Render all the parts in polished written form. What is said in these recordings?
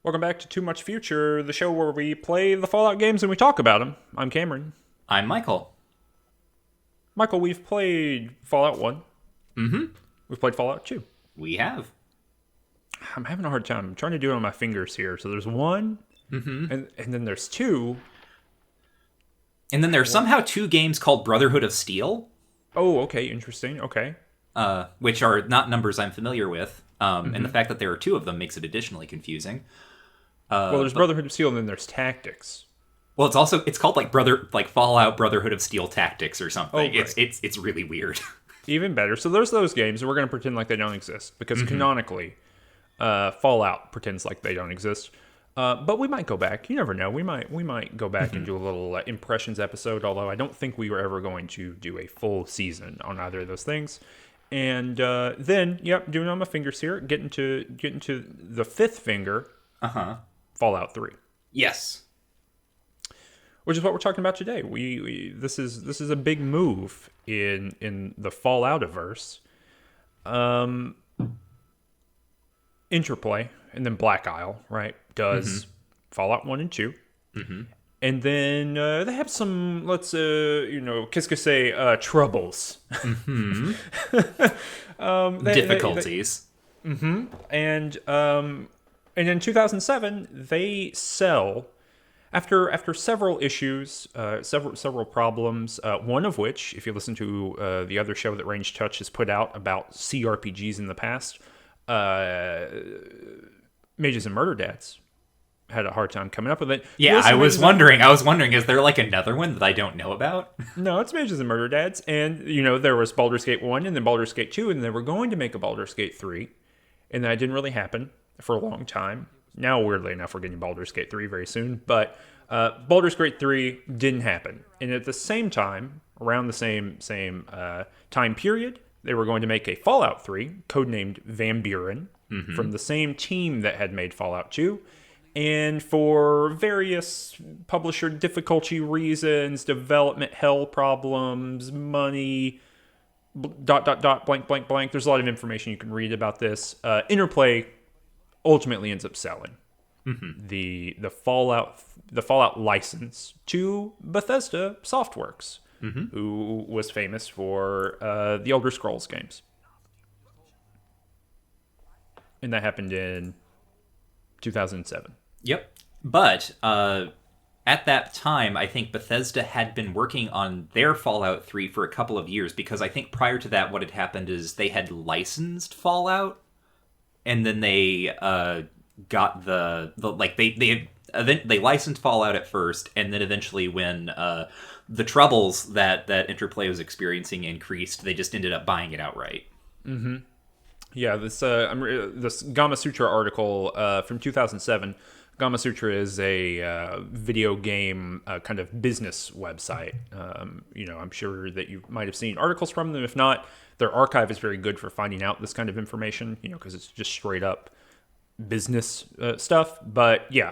Welcome back to Too Much Future, the show where we play the Fallout games and we talk about them. I'm Cameron. I'm Michael. Michael, we've played Fallout 1. Mm-hmm. We've played Fallout 2. We have. I'm having a hard time. I'm trying to do it on my fingers here. So there's 1, and then there's 2. And then there's somehow 2 games called Brotherhood of Steel. Oh, okay. Interesting. Okay. Which are not numbers I'm familiar with. And the fact that there are 2 of them makes it additionally confusing. Well, there's Brotherhood of Steel, and then there's Tactics. Well, it's called like Fallout Brotherhood of Steel Tactics or something. Oh, right. It's really weird. Even better. So there's those games, and we're going to pretend like they don't exist because canonically, Fallout pretends like they don't exist. But we might go back. You never know. We might go back and do a little impressions episode. Although I don't think we were ever going to do a full season on either of those things. And then, doing on my fingers here, getting to the 5th finger. Fallout 3. Yes. Which is what we're talking about today. This is a big move in the Fallout-averse. Interplay and then Black Isle, right, does Fallout 1 and 2. And then they have some, qu'est-ce que c'est, troubles. Difficulties. And in 2007, they sell, after several issues, several problems, one of which, if you listen to the other show that Range Touch has put out about CRPGs in the past, Mages and Murder Dads had a hard time coming up with it. Yeah, I was wondering, is there like another one that I don't know about? No, it's Mages and Murder Dads. And, there was Baldur's Gate 1 and then Baldur's Gate 2, and they were going to make a Baldur's Gate 3. And that didn't really happen for a long time. Now, weirdly enough, we're getting Baldur's Gate 3 very soon. But Baldur's Gate 3 didn't happen. And at the same time, around the same time period, they were going to make a Fallout 3, codenamed Van Buren, from the same team that had made Fallout 2. And for various publisher difficulty reasons, development hell problems, money, ... blank, blank, blank. There's a lot of information you can read about this. Interplay ultimately ends up selling the Fallout license to Bethesda Softworks, who was famous for the Elder Scrolls games. And that happened in 2007. Yep. But at that time, I think Bethesda had been working on their Fallout 3 for a couple of years, because I think prior to that, what had happened is they had licensed Fallout, and then they got they licensed Fallout at first, and then eventually when the troubles that Interplay was experiencing increased, they just ended up buying it outright. Yeah, this Gama Sutra article from 2007. Gama Sutra is a video game kind of business website. I'm sure that you might have seen articles from them. If not, their archive is very good for finding out this kind of information, because it's just straight up business stuff. But yeah,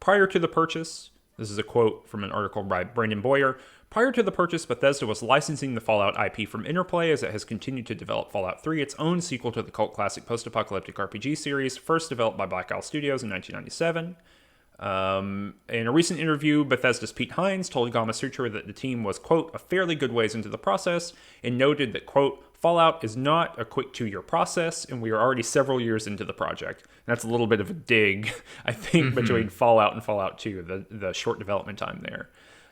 prior to the purchase, this is a quote from an article by Brandon Boyer. Prior to the purchase, Bethesda was licensing the Fallout IP from Interplay as it has continued to develop Fallout 3, its own sequel to the cult classic post-apocalyptic RPG series, first developed by Black Isle Studios in 1997. In a recent interview, Bethesda's Pete Hines told Gama Sutra that the team was, quote, a fairly good ways into the process, and noted that, quote, Fallout is not a quick 2-year process, and we are already several years into the project. And that's a little bit of a dig, I think, between Fallout and Fallout 2, the short development time there.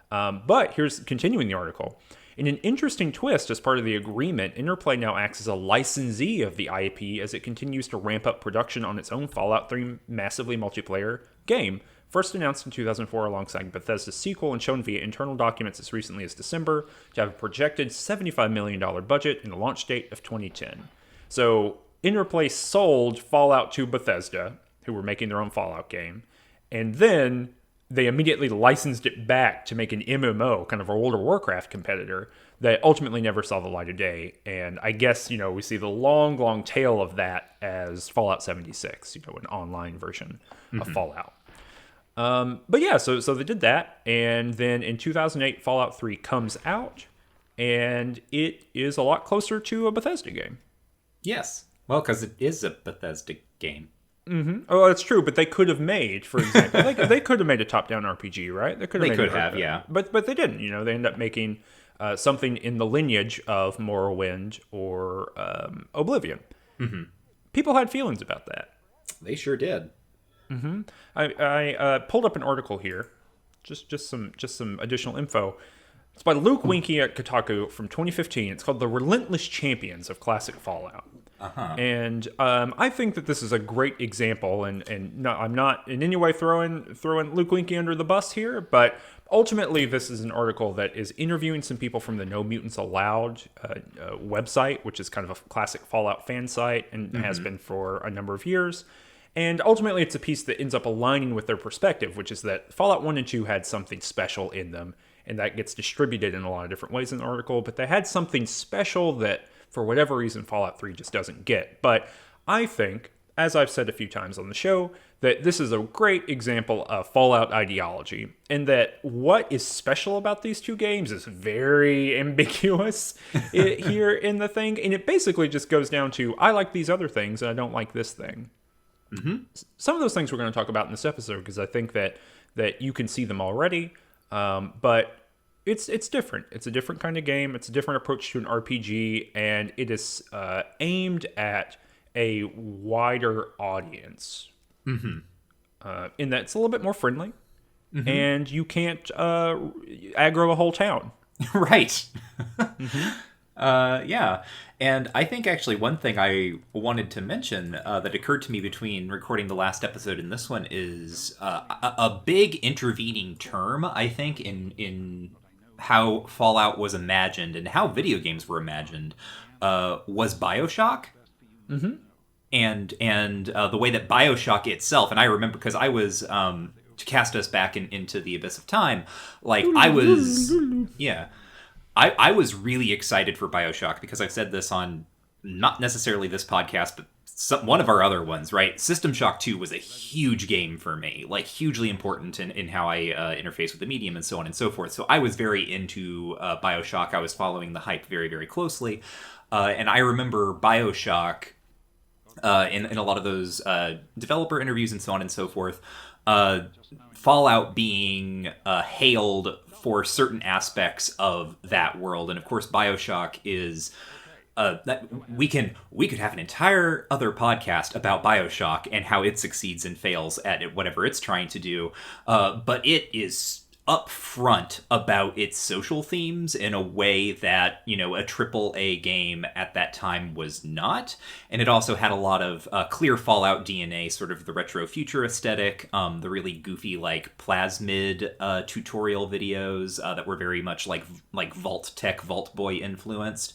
But here's continuing the article. In an interesting twist, as part of the agreement, Interplay now acts as a licensee of the IP as it continues to ramp up production on its own Fallout 3 massively multiplayer game, first announced in 2004 alongside Bethesda's sequel and shown via internal documents as recently as December, to have a projected $75 million budget and a launch date of 2010. So Interplay sold Fallout to Bethesda, who were making their own Fallout game, and then they immediately licensed it back to make an MMO, kind of a World of Warcraft competitor, that ultimately never saw the light of day. And I guess, we see the long, long tail of that as Fallout 76, an online version of Fallout. But yeah, so they did that. And then in 2008, Fallout 3 comes out, and it is a lot closer to a Bethesda game. Yes. Well, because it is a Bethesda game. Oh, that's true, but they could have made, for example, they could have made a top-down RPG, right? They could have They made could have, yeah. But they didn't. They ended up making something in the lineage of Morrowind or Oblivion. People had feelings about that. They sure did. I pulled up an article here, just some additional info. It's by Luke Winkie at Kotaku from 2015. It's called "The Relentless Champions of Classic Fallout." And I think that this is a great example, and no, I'm not in any way throwing Luke Winkie under the bus here, but ultimately this is an article that is interviewing some people from the No Mutants Allowed website, which is kind of a classic Fallout fan site and has been for a number of years. And ultimately it's a piece that ends up aligning with their perspective, which is that Fallout 1 and 2 had something special in them, and that gets distributed in a lot of different ways in the article, but they had something special that, for whatever reason, Fallout 3 just doesn't get. But I think, as I've said a few times on the show, that this is a great example of Fallout ideology, and that what is special about these two games is very ambiguous here in the thing, and it basically just goes down to, I like these other things, and I don't like this thing. Some of those things we're going to talk about in this episode, because I think that you can see them already, but it's different. It's a different kind of game. It's a different approach to an RPG, and it is aimed at a wider audience. In that it's a little bit more friendly, and you can't aggro a whole town. Right. Yeah. And I think actually one thing I wanted to mention that occurred to me between recording the last episode and this one is a big intervening term, I think, in how Fallout was imagined and how video games were imagined was BioShock. And the way that BioShock itself, and I remember because I was, to cast us back into the abyss of time, like I was really excited for BioShock because I've said this on not necessarily this podcast, but one of our other ones, right? System Shock 2 was a huge game for me, like hugely important in how I interface with the medium and so on and so forth. So I was very into BioShock. I was following the hype very, very closely. And I remember BioShock in a lot of those developer interviews and so on and so forth, Fallout being hailed for certain aspects of that world. And of course, BioShock is that we could have an entire other podcast about BioShock and how it succeeds and fails at whatever it's trying to do. But it is upfront about its social themes in a way that, a AAA game at that time was not. And it also had a lot of clear Fallout DNA, sort of the retro future aesthetic, the really goofy like plasmid tutorial videos that were very much like Vault Tech, Vault Boy influenced.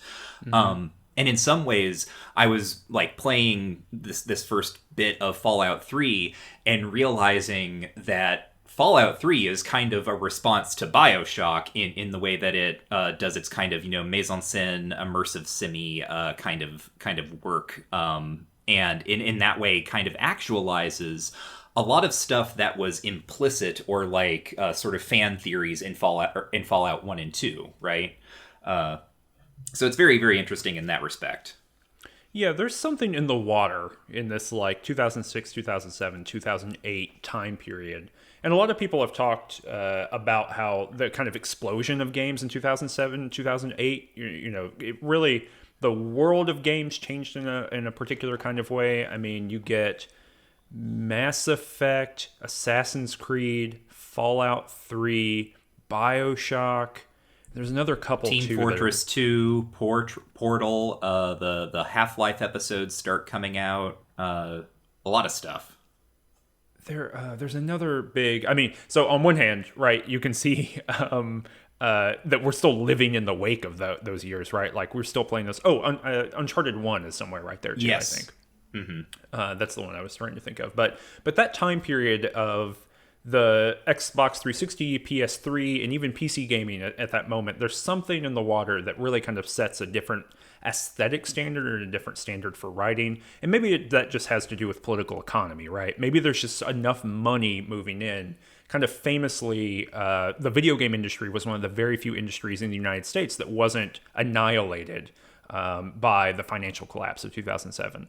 And in some ways, I was like playing this first bit of Fallout 3 and realizing that Fallout 3 is kind of a response to BioShock in the way that it does its kind of, mise-en-scène, immersive simi kind of work. And in that way kind of actualizes a lot of stuff that was implicit or like sort of fan theories in Fallout 1 and 2, right? So it's very, very interesting in that respect. Yeah, there's something in the water in this like 2006, 2007, 2008 time period. And a lot of people have talked about how the kind of explosion of games in 2007, 2008, it really, the world of games changed in a particular kind of way. I mean, you get Mass Effect, Assassin's Creed, Fallout 3, BioShock. There's another couple Team too. Fortress 2, Portal, the Half-Life episodes start coming out. A lot of stuff. There's another big. I mean, so on one hand, right, you can see that we're still living in the wake of those years, right? Like we're still playing this. Oh, Uncharted 1 is somewhere right there too. Yes. I think. That's the one I was trying to think of. But that time period of the Xbox 360, PS3, and even PC gaming at that moment, there's something in the water that really kind of sets a different aesthetic standard or a different standard for writing. And maybe that just has to do with political economy, right? Maybe there's just enough money moving in. Kind of famously, the video game industry was one of the very few industries in the United States that wasn't annihilated by the financial collapse of 2007.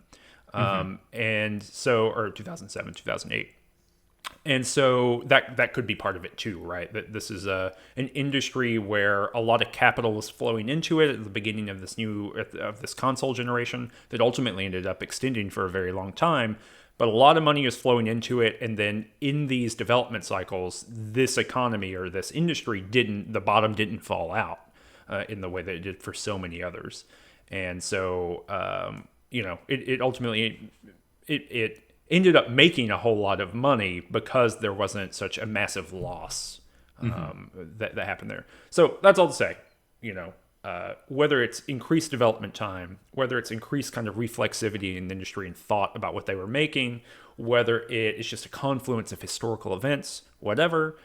And so, or 2007, 2008. And so that could be part of it too, right? That this is an industry where a lot of capital was flowing into it at the beginning of this console generation that ultimately ended up extending for a very long time. But a lot of money is flowing into it, and then in these development cycles, this economy or this industry the bottom didn't fall out in the way that it did for so many others. And so it ultimately it ended up making a whole lot of money because there wasn't such a massive loss that happened there. So that's all to say, whether it's increased development time, whether it's increased kind of reflexivity in the industry and thought about what they were making, whether it is just a confluence of historical events, whatever,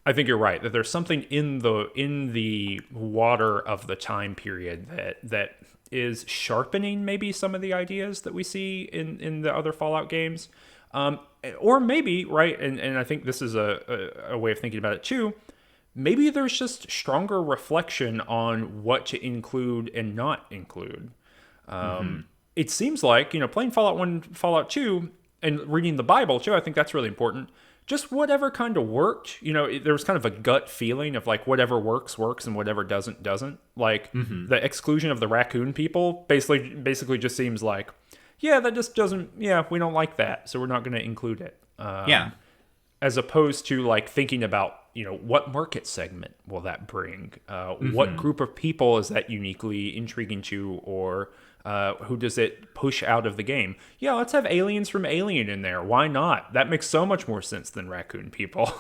I think you're right that there's something in the water of the time period that is sharpening maybe some of the ideas that we see in the other Fallout games. Or maybe, right, and I think this is a way of thinking about it too, maybe there's just stronger reflection on what to include and not include. It seems like, playing Fallout 1, Fallout 2, and reading the Bible too, I think that's really important. Just whatever kind of worked, there was kind of a gut feeling of like whatever works and whatever doesn't. Like the exclusion of the raccoon people basically just seems like, yeah, that just doesn't, we don't like that, so we're not going to include it. As opposed to like thinking about, what market segment will that bring? What group of people is that uniquely intriguing to, or who does it push out of the game? Yeah, let's have aliens from Alien in there. Why not? That makes so much more sense than raccoon people.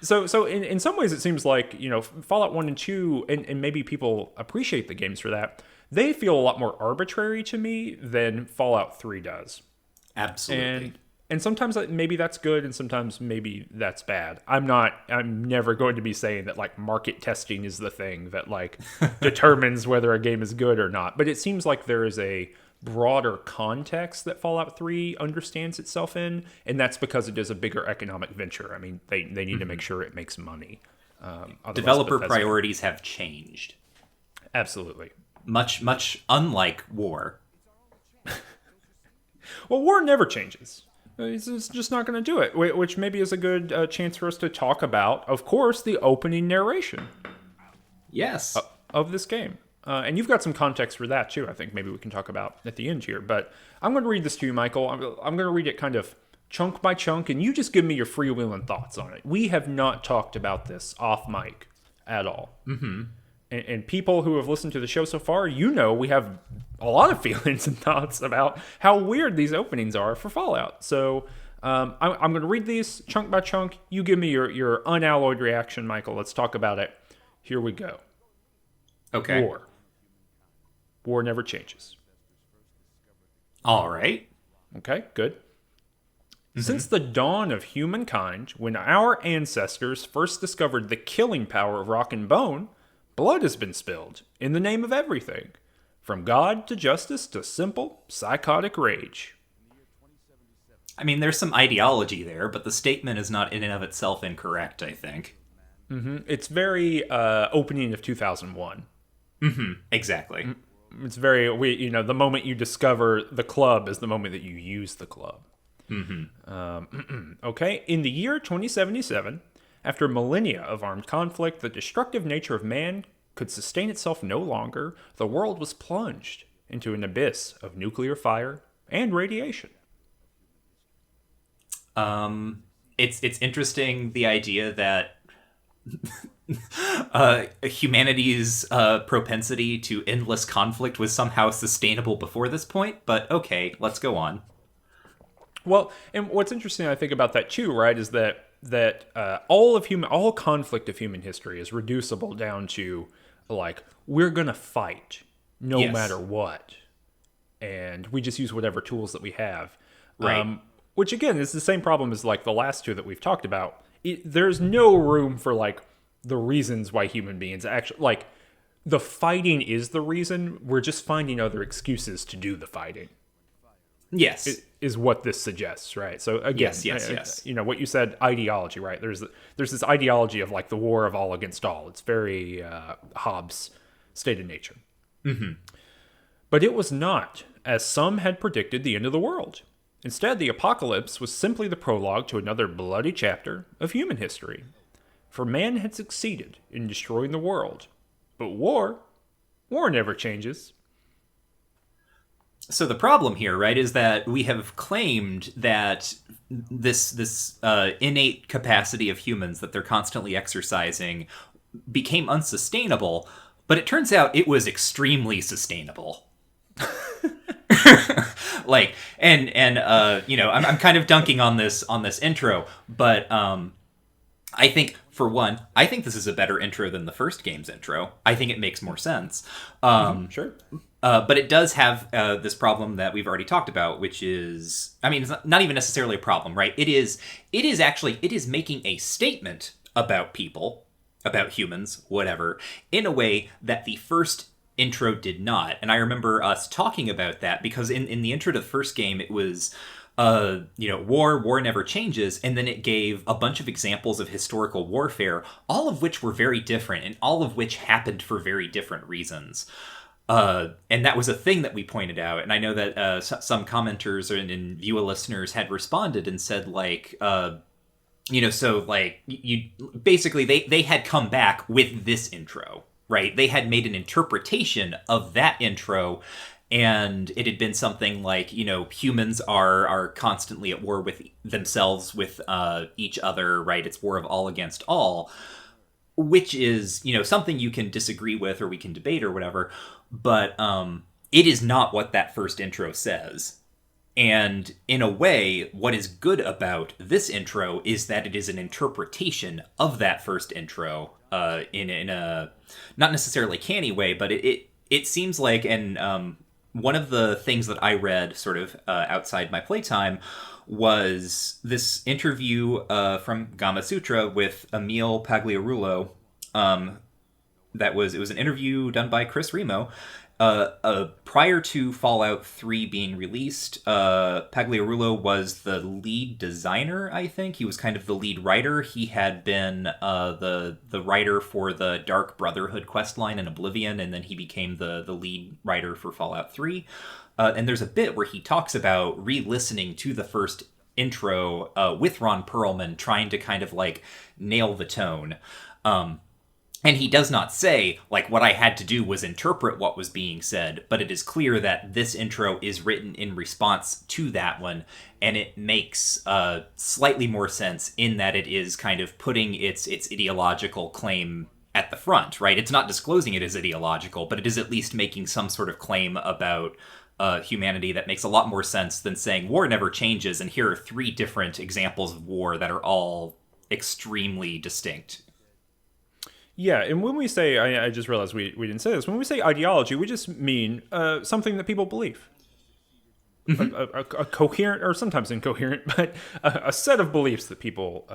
So in some ways it seems like, Fallout 1 and 2, and maybe people appreciate the games for that, they feel a lot more arbitrary to me than Fallout 3 does. Absolutely. And sometimes maybe that's good, and sometimes maybe that's bad. I'm never going to be saying that like market testing is the thing that like determines whether a game is good or not. But it seems like there is a broader context that Fallout 3 understands itself in, and that's because it is a bigger economic venture. I mean, they need to make sure it makes money. Developer priorities have changed. Absolutely. Much unlike war. Well, war never changes. It's just not going to do it, which maybe is a good chance for us to talk about, of course, the opening narration. Yes. Of this game. And you've got some context for that, too, I think maybe we can talk about at the end here. But I'm going to read this to you, Michael. I'm going to read it kind of chunk by chunk, and you just give me your freewheeling thoughts on it. We have not talked about this off mic at all. Mm-hmm. And people who have listened to the show so far, we have a lot of feelings and thoughts about how weird these openings are for Fallout. So I'm going to read these chunk by chunk. You give me your unalloyed reaction, Michael. Let's talk about it. Here we go. Okay. War never changes. All right. Okay, good. Mm-hmm. Since the dawn of humankind, when our ancestors first discovered the killing power of rock and bone, blood has been spilled in the name of everything, from God to justice to simple, psychotic rage. I mean, there's some ideology there, but the statement is not in and of itself incorrect, I think. Mm-hmm. It's very opening of 2001. Mm-hmm. Exactly. It's very, the moment you discover the club is the moment that you use the club. Mm-hmm. Okay, in the year 2077... after millennia of armed conflict, the destructive nature of man could sustain itself no longer. The world was plunged into an abyss of nuclear fire and radiation. It's interesting, the idea that humanity's propensity to endless conflict was somehow sustainable before this point, but okay, let's go on. Well, and what's interesting, I think, about that too, right, is that all conflict of human history is reducible down to like, we're gonna fight no matter what, and we just use whatever tools that we have, right? Which again is the same problem as like the last two that we've talked about. There's no room for like the reasons why human beings actually like the fighting is the reason. We're just finding other excuses to do the fighting. Yes. Is what this suggests, right? So again, yes. What you said, ideology, right? There's this ideology of like the war of all against all. It's very Hobbes' state of nature. Mm-hmm. But it was not as some had predicted the end of the world. Instead, the apocalypse was simply the prologue to another bloody chapter of human history. For man had succeeded in destroying the world. But war never changes. So the problem here, right, is that we have claimed that this innate capacity of humans that they're constantly exercising became unsustainable, but it turns out it was extremely sustainable. Like, and I'm kind of dunking on this intro, but I think, for one, I think this is a better intro than the first game's intro. I think it makes more sense. Sure. But it does have this problem that we've already talked about, which is, I mean, it's not even necessarily a problem, right? It is making a statement about people, about humans, whatever, in a way that the first intro did not. And I remember us talking about that because in the intro to the first game, it was, war never changes. And then it gave a bunch of examples of historical warfare, all of which were very different and all of which happened for very different reasons. And that was a thing that we pointed out. And I know that some commenters and viewer listeners had responded and said, like, so like you basically they had come back with this intro, right? They had made an interpretation of that intro, and it had been something like, humans are constantly at war with themselves, with each other, right? It's war of all against all, which is, something you can disagree with or we can debate or whatever, but it is not what that first intro says. And in a way, what is good about this intro is that it is an interpretation of that first intro in a not necessarily canny way, but it seems like, and one of the things that I read sort of outside my playtime was this interview from Gama Sutra with Emil Pagliarulo. It was an interview done by Chris Remo. Prior to Fallout 3 being released, Pagliarulo was the lead designer, I think. He was kind of the lead writer. He had been the writer for the Dark Brotherhood questline in Oblivion, and then he became the lead writer for Fallout 3. And there's a bit where he talks about re-listening to the first intro with Ron Perlman, trying to kind of like nail the tone. And he does not say, like, what I had to do was interpret what was being said, but it is clear that this intro is written in response to that one, and it makes slightly more sense in that it is kind of putting its ideological claim at the front, right? It's not disclosing it as ideological, but it is at least making some sort of claim about humanity that makes a lot more sense than saying war never changes, and here are 3 different examples of war that are all extremely distinct. Yeah, and when we say, I just realized we didn't say this, when we say ideology, we just mean something that people believe. Mm-hmm. A coherent, or sometimes incoherent, but a set of beliefs that people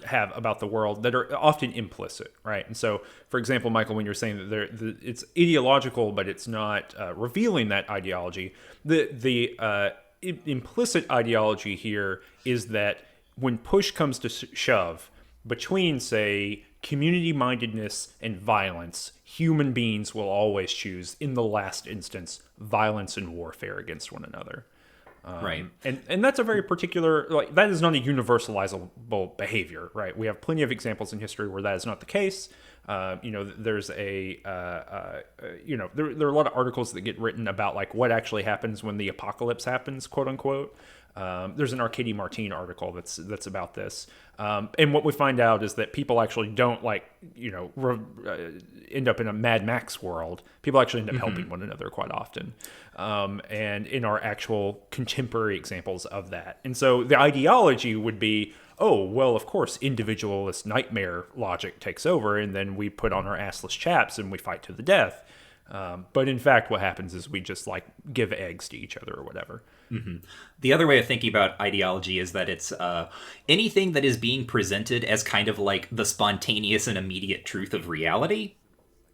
have about the world that are often implicit, right? And so, for example, Michael, when you're saying that it's ideological, but it's not revealing that ideology, the implicit ideology here is that when push comes to shove, between, say, community-mindedness and violence, human beings will always choose, in the last instance, violence and warfare against one another. Right. And that's a very particular, like, that is not a universalizable behavior, right? We have plenty of examples in history where that is not the case. There's there are a lot of articles that get written about, like, what actually happens when the apocalypse happens, quote unquote. There's an Arcady Martin article that's about this. And what we find out is that people actually don't end up in a Mad Max world. People actually end up helping one another quite often. And in our actual contemporary examples of that. And so the ideology would be, oh, well, of course, individualist nightmare logic takes over, and then we put on our assless chaps and we fight to the death. But in fact, what happens is we just, like, give eggs to each other or whatever. Mm-hmm. The other way of thinking about ideology is that it's anything that is being presented as kind of like the spontaneous and immediate truth of reality.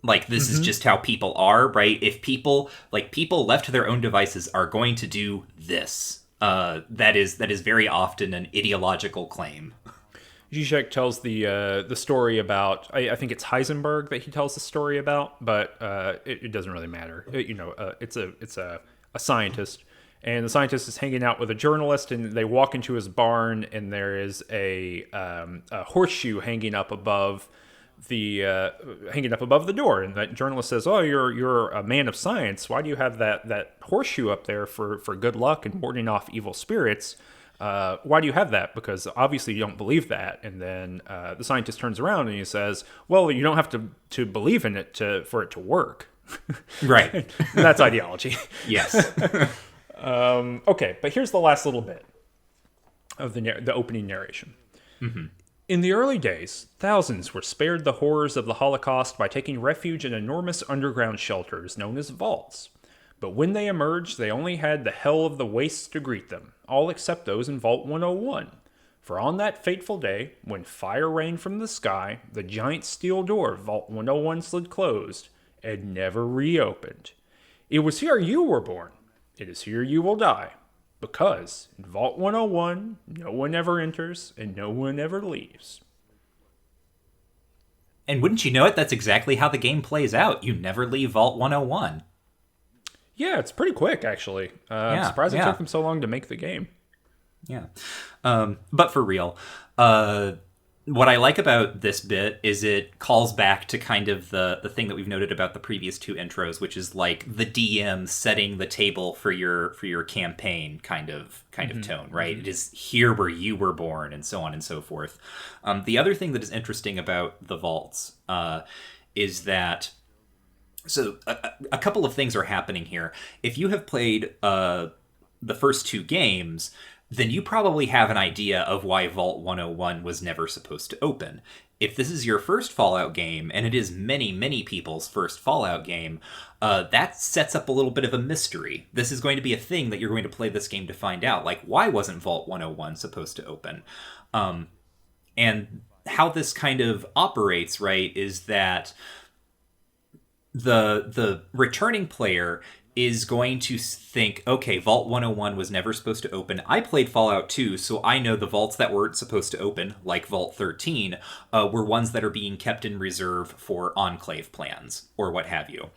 Like, this is just how people are, right? If people left to their own devices are going to do this, that is very often an ideological claim. Zizek tells the story about, I think it's Heisenberg that he tells the story about, but it doesn't really matter. It's a scientist and the scientist is hanging out with a journalist, and they walk into his barn, and there is a horseshoe hanging up above the door, and that journalist says, "Oh, you're a man of science. Why do you have that horseshoe up there for good luck and warding off evil spirits? Why do you have that? Because obviously you don't believe that." And then the scientist turns around and he says, "Well, you don't have to believe in it for it to work." Right. That's ideology. Yes. Okay, but here's the last little bit of the opening narration. Mm-hmm. In the early days, thousands were spared the horrors of the Holocaust by taking refuge in enormous underground shelters known as vaults. But when they emerged, they only had the hell of the wastes to greet them, all except those in Vault 101. For on that fateful day, when fire rained from the sky, the giant steel door of Vault 101 slid closed and never reopened. It was here you were born. It is here you will die. Because in Vault 101, no one ever enters and no one ever leaves. And wouldn't you know it, that's exactly how the game plays out. You never leave Vault 101. Yeah, it's pretty quick, actually. I'm surprised it took them so long to make the game. Yeah. But for real, what I like about this bit is it calls back to kind of the thing that we've noted about the previous two intros, which is like the DM setting the table for your campaign kind of tone, right? Mm-hmm. It is here where you were born, and so on and so forth. The other thing that is interesting about the vaults is that so a couple of things are happening here. If you have played the first two games, then you probably have an idea of why Vault 101 was never supposed to open. If this is your first Fallout game, and it is many, many people's first Fallout game, that sets up a little bit of a mystery. This is going to be a thing that you're going to play this game to find out. Like, why wasn't Vault 101 supposed to open? And how this kind of operates, right, is that the returning player is going to think, okay, Vault 101 was never supposed to open. I played Fallout 2, so I know the vaults that weren't supposed to open, like Vault 13, were ones that are being kept in reserve for Enclave plans, or what have you.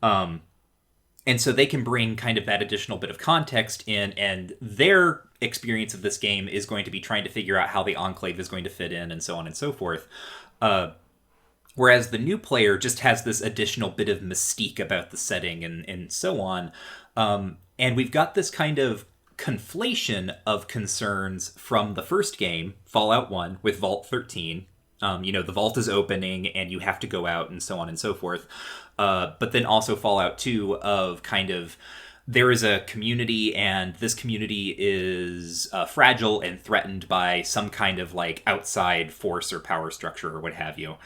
And so they can bring kind of that additional bit of context in, and their experience of this game is going to be trying to figure out how the Enclave is going to fit in, and so on and so forth. Whereas the new player just has this additional bit of mystique about the setting and so on. And we've got this kind of conflation of concerns from the first game, Fallout 1, with Vault 13. The vault is opening and you have to go out and so on and so forth. But then also Fallout 2 of kind of there is a community and this community is fragile and threatened by some kind of like outside force or power structure or what have you.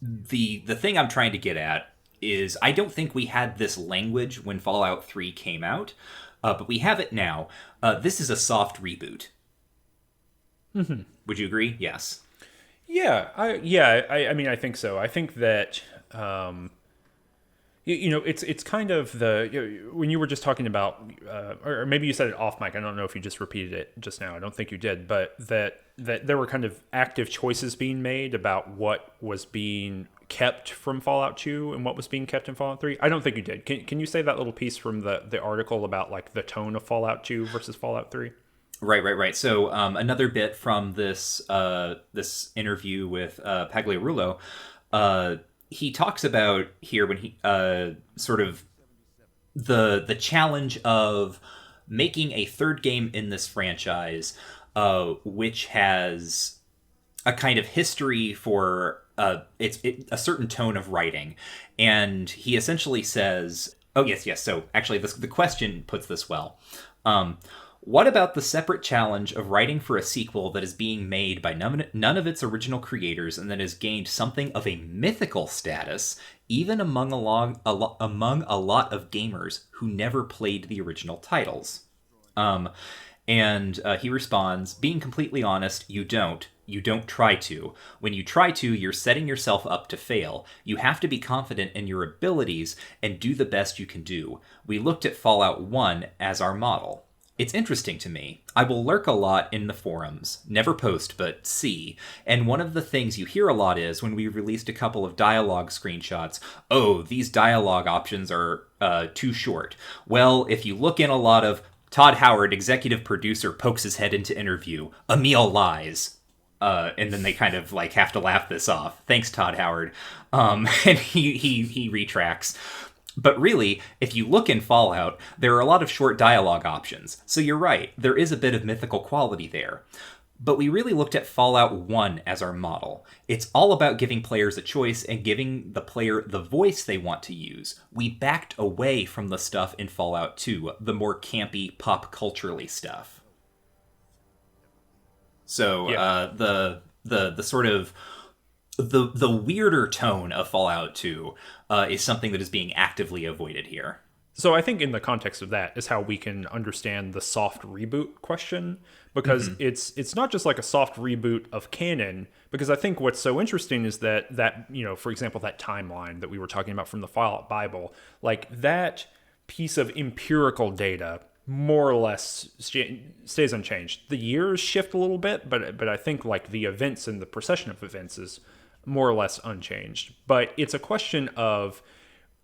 The thing I'm trying to get at is I don't think we had this language when Fallout 3 came out, but we have it now. This is a soft reboot. Mm-hmm. Would you agree? Yes. Yeah, I mean, I think so. I think that, it's kind of when you were just talking about, or maybe you said it off mic. I don't know if you just repeated it just now. I don't think you did, but that there were kind of active choices being made about what was being kept from Fallout 2 and what was being kept in Fallout 3. I don't think you did. Can you say that little piece from the article about like the tone of Fallout 2 versus Fallout 3? Right. So another bit from this interview with Pagliarulo, he talks about here when he sort of the challenge of making a third game in this franchise, which has a kind of history for a certain tone of writing, and he essentially says, "Oh yes. So actually, the question puts this well." What about the separate challenge of writing for a sequel that is being made by none of its original creators and that has gained something of a mythical status, even among a lot of gamers who never played the original titles? And he responds, being completely honest, you don't. You don't try to. When you try to, you're setting yourself up to fail. You have to be confident in your abilities and do the best you can do. We looked at Fallout 1 as our model. It's interesting to me. I will lurk a lot in the forums. Never post, but see. And one of the things you hear a lot is, when we released a couple of dialogue screenshots, oh, these dialogue options are too short? Well, if you look in a lot of Todd Howard, executive producer, pokes his head into interview, Emil lies. And then they kind of like have to laugh this off. Thanks, Todd Howard. And he retracts. But really, if you look in Fallout, there are a lot of short dialogue options. So you're right, there is a bit of mythical quality there. But we really looked at Fallout 1 as our model. It's all about giving players a choice and giving the player the voice they want to use. We backed away from the stuff in Fallout 2, the more campy, pop culturally stuff. So the sort of the weirder tone of Fallout 2 is something that is being actively avoided here. So I think in the context of that is how we can understand the soft reboot question, because it's not just like a soft reboot of canon, because I think what's so interesting is that you know, for example, that timeline that we were talking about from the Fallout Bible, like that piece of empirical data more or less stays unchanged. The years shift a little bit, but I think like the events and the procession of events is more or less unchanged. But it's a question of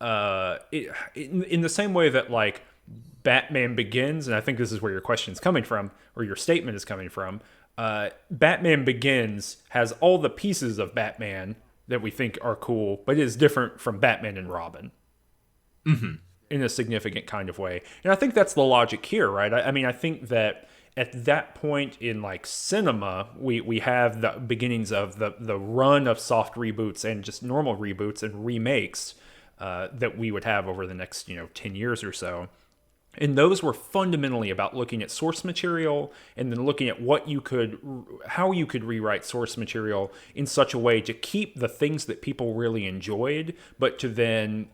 in the same way that like Batman Begins, and I think this is where your question is coming from, or your statement is coming from, Batman Begins has all the pieces of Batman that we think are cool, but is different from Batman and Robin in a significant kind of way. And I think that's the logic here, right? I mean, I think that at that point in like cinema, we have the beginnings of the run of soft reboots and just normal reboots and remakes that we would have over the next 10 years or so. And those were fundamentally about looking at source material and then looking at how you could rewrite source material in such a way to keep the things that people really enjoyed, but to then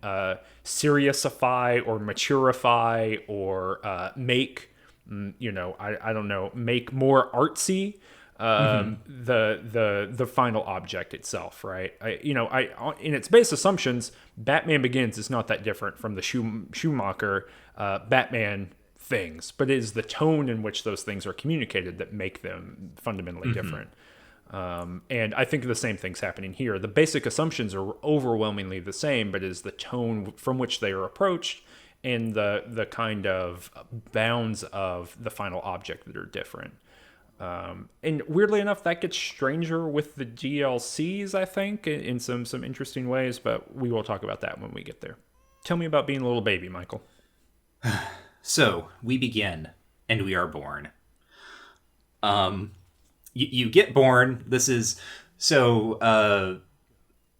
seriousify or maturify or make, I don't know, make more artsy the final object itself, right? In its base assumptions, Batman Begins is not that different from the Schumacher Batman things, but it is the tone in which those things are communicated that make them fundamentally different. And I think the same thing's happening here. The basic assumptions are overwhelmingly the same, but it is the tone from which they are approached and the kind of bounds of the final object that are different. And weirdly enough, that gets stranger with the DLCs, I think, in some interesting ways, but we will talk about that when we get there. Tell me about being a little baby, Michael. So, we begin, and we are born. You get born. This is... So,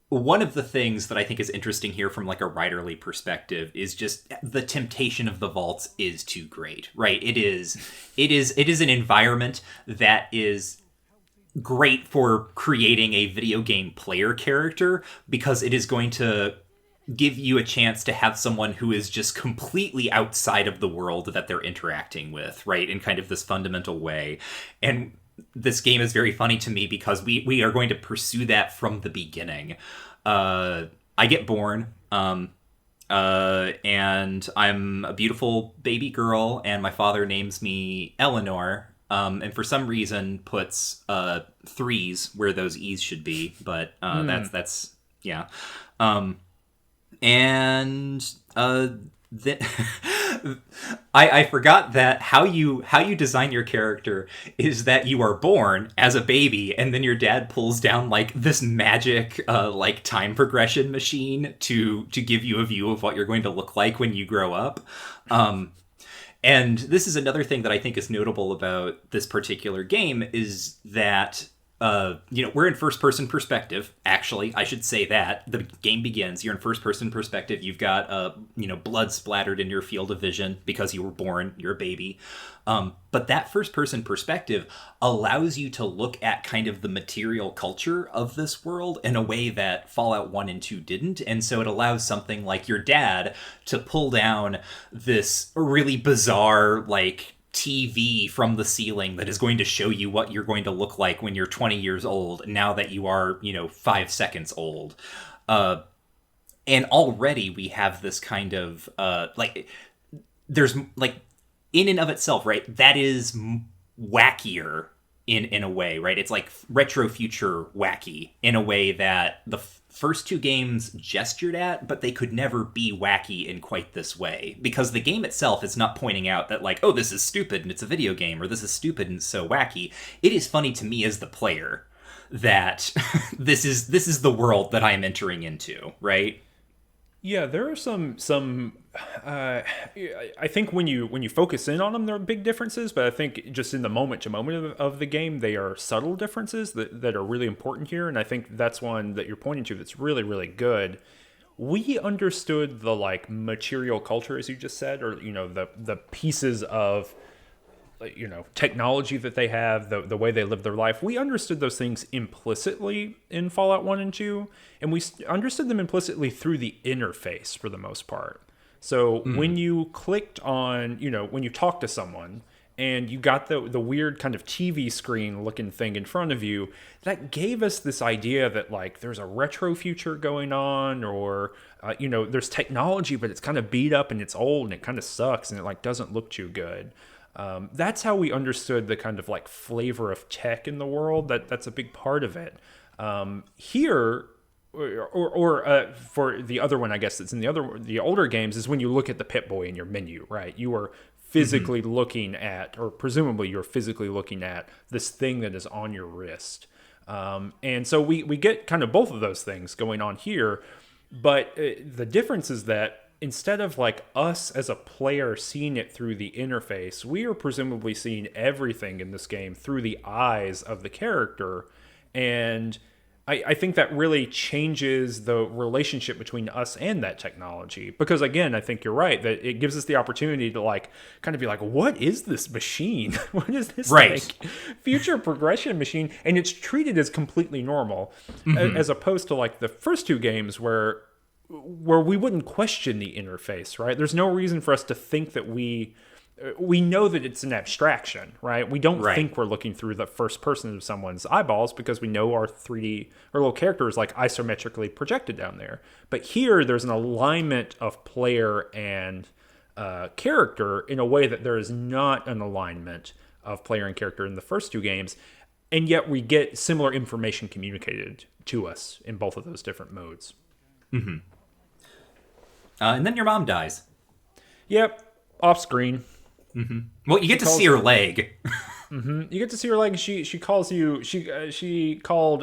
one of the things that I think is interesting here from like a writerly perspective is just the temptation of the vaults is too great, right? It is an environment that is great for creating a video game player character because it is going to give you a chance to have someone who is just completely outside of the world that they're interacting with, right? In kind of this fundamental way. And this game is very funny to me because we are going to pursue that from the beginning. I get born, and I'm a beautiful baby girl, and my father names me Eleanor, and for some reason puts threes where those E's should be, but that's yeah. I forgot that how you design your character is that you are born as a baby and then your dad pulls down like this magic like time progression machine to give you a view of what you're going to look like when you grow up. And this is another thing that I think is notable about this particular game is that we're in first-person perspective, actually. I should say that. The game begins. You're in first-person perspective. You've got, blood splattered in your field of vision because you were born. You're a baby. But that first-person perspective allows you to look at kind of the material culture of this world in a way that Fallout 1 and 2 didn't. And so it allows something like your dad to pull down this really bizarre, like, TV from the ceiling that is going to show you what you're going to look like when you're 20 years old, now that you are, 5 seconds old. And already we have this kind of, there's, like, in and of itself, right, that is wackier in a way, right? It's like retro future wacky in a way that the first two games gestured at, but they could never be wacky in quite this way, because the game itself is not pointing out that like, oh, this is stupid and it's a video game, or this is stupid and it's so wacky. It is funny to me as the player that this is the world that I'm entering into, right? Yeah, there are some. I think when you focus in on them, there are big differences. But I think just in the moment to moment of the game, they are subtle differences that are really important here. And I think that's one that you're pointing to that's really really good. We understood the like material culture, as you just said, or the pieces of technology that they have, the way they live their life. We understood those things implicitly in Fallout 1 and 2, and we understood them implicitly through the interface for the most part. So when you clicked on, when you talked to someone and you got the weird kind of TV screen looking thing in front of you, that gave us this idea that like there's a retro future going on, or there's technology, but it's kind of beat up and it's old and it kind of sucks and it like doesn't look too good. That's how we understood the kind of like flavor of tech in the world. That's a big part of it. Here, or for the other one, I guess that's in the older games, is when you look at the Pip-Boy in your menu, right? You are physically looking at, or presumably you're physically looking at this thing that is on your wrist. And so we get kind of both of those things going on here, but the difference is that instead of like us as a player seeing it through the interface, we are presumably seeing everything in this game through the eyes of the character. And I think that really changes the relationship between us and that technology. Because again, I think you're right, that it gives us the opportunity to like kind of be like, what is this machine? What is this like future progression machine? And it's treated as completely normal, as opposed to like the first two games where we wouldn't question the interface, right? There's no reason for us to think that we know that it's an abstraction, right? We don't think we're looking through the first person of someone's eyeballs because we know our little character is like isometrically projected down there. But here there's an alignment of player and character in a way that there is not an alignment of player and character in the first two games. And yet we get similar information communicated to us in both of those different modes. Mm-hmm. And then your mom dies. Yep, off screen. Mm-hmm. Well, you get to see her leg. You get to see her leg. She calls you. She called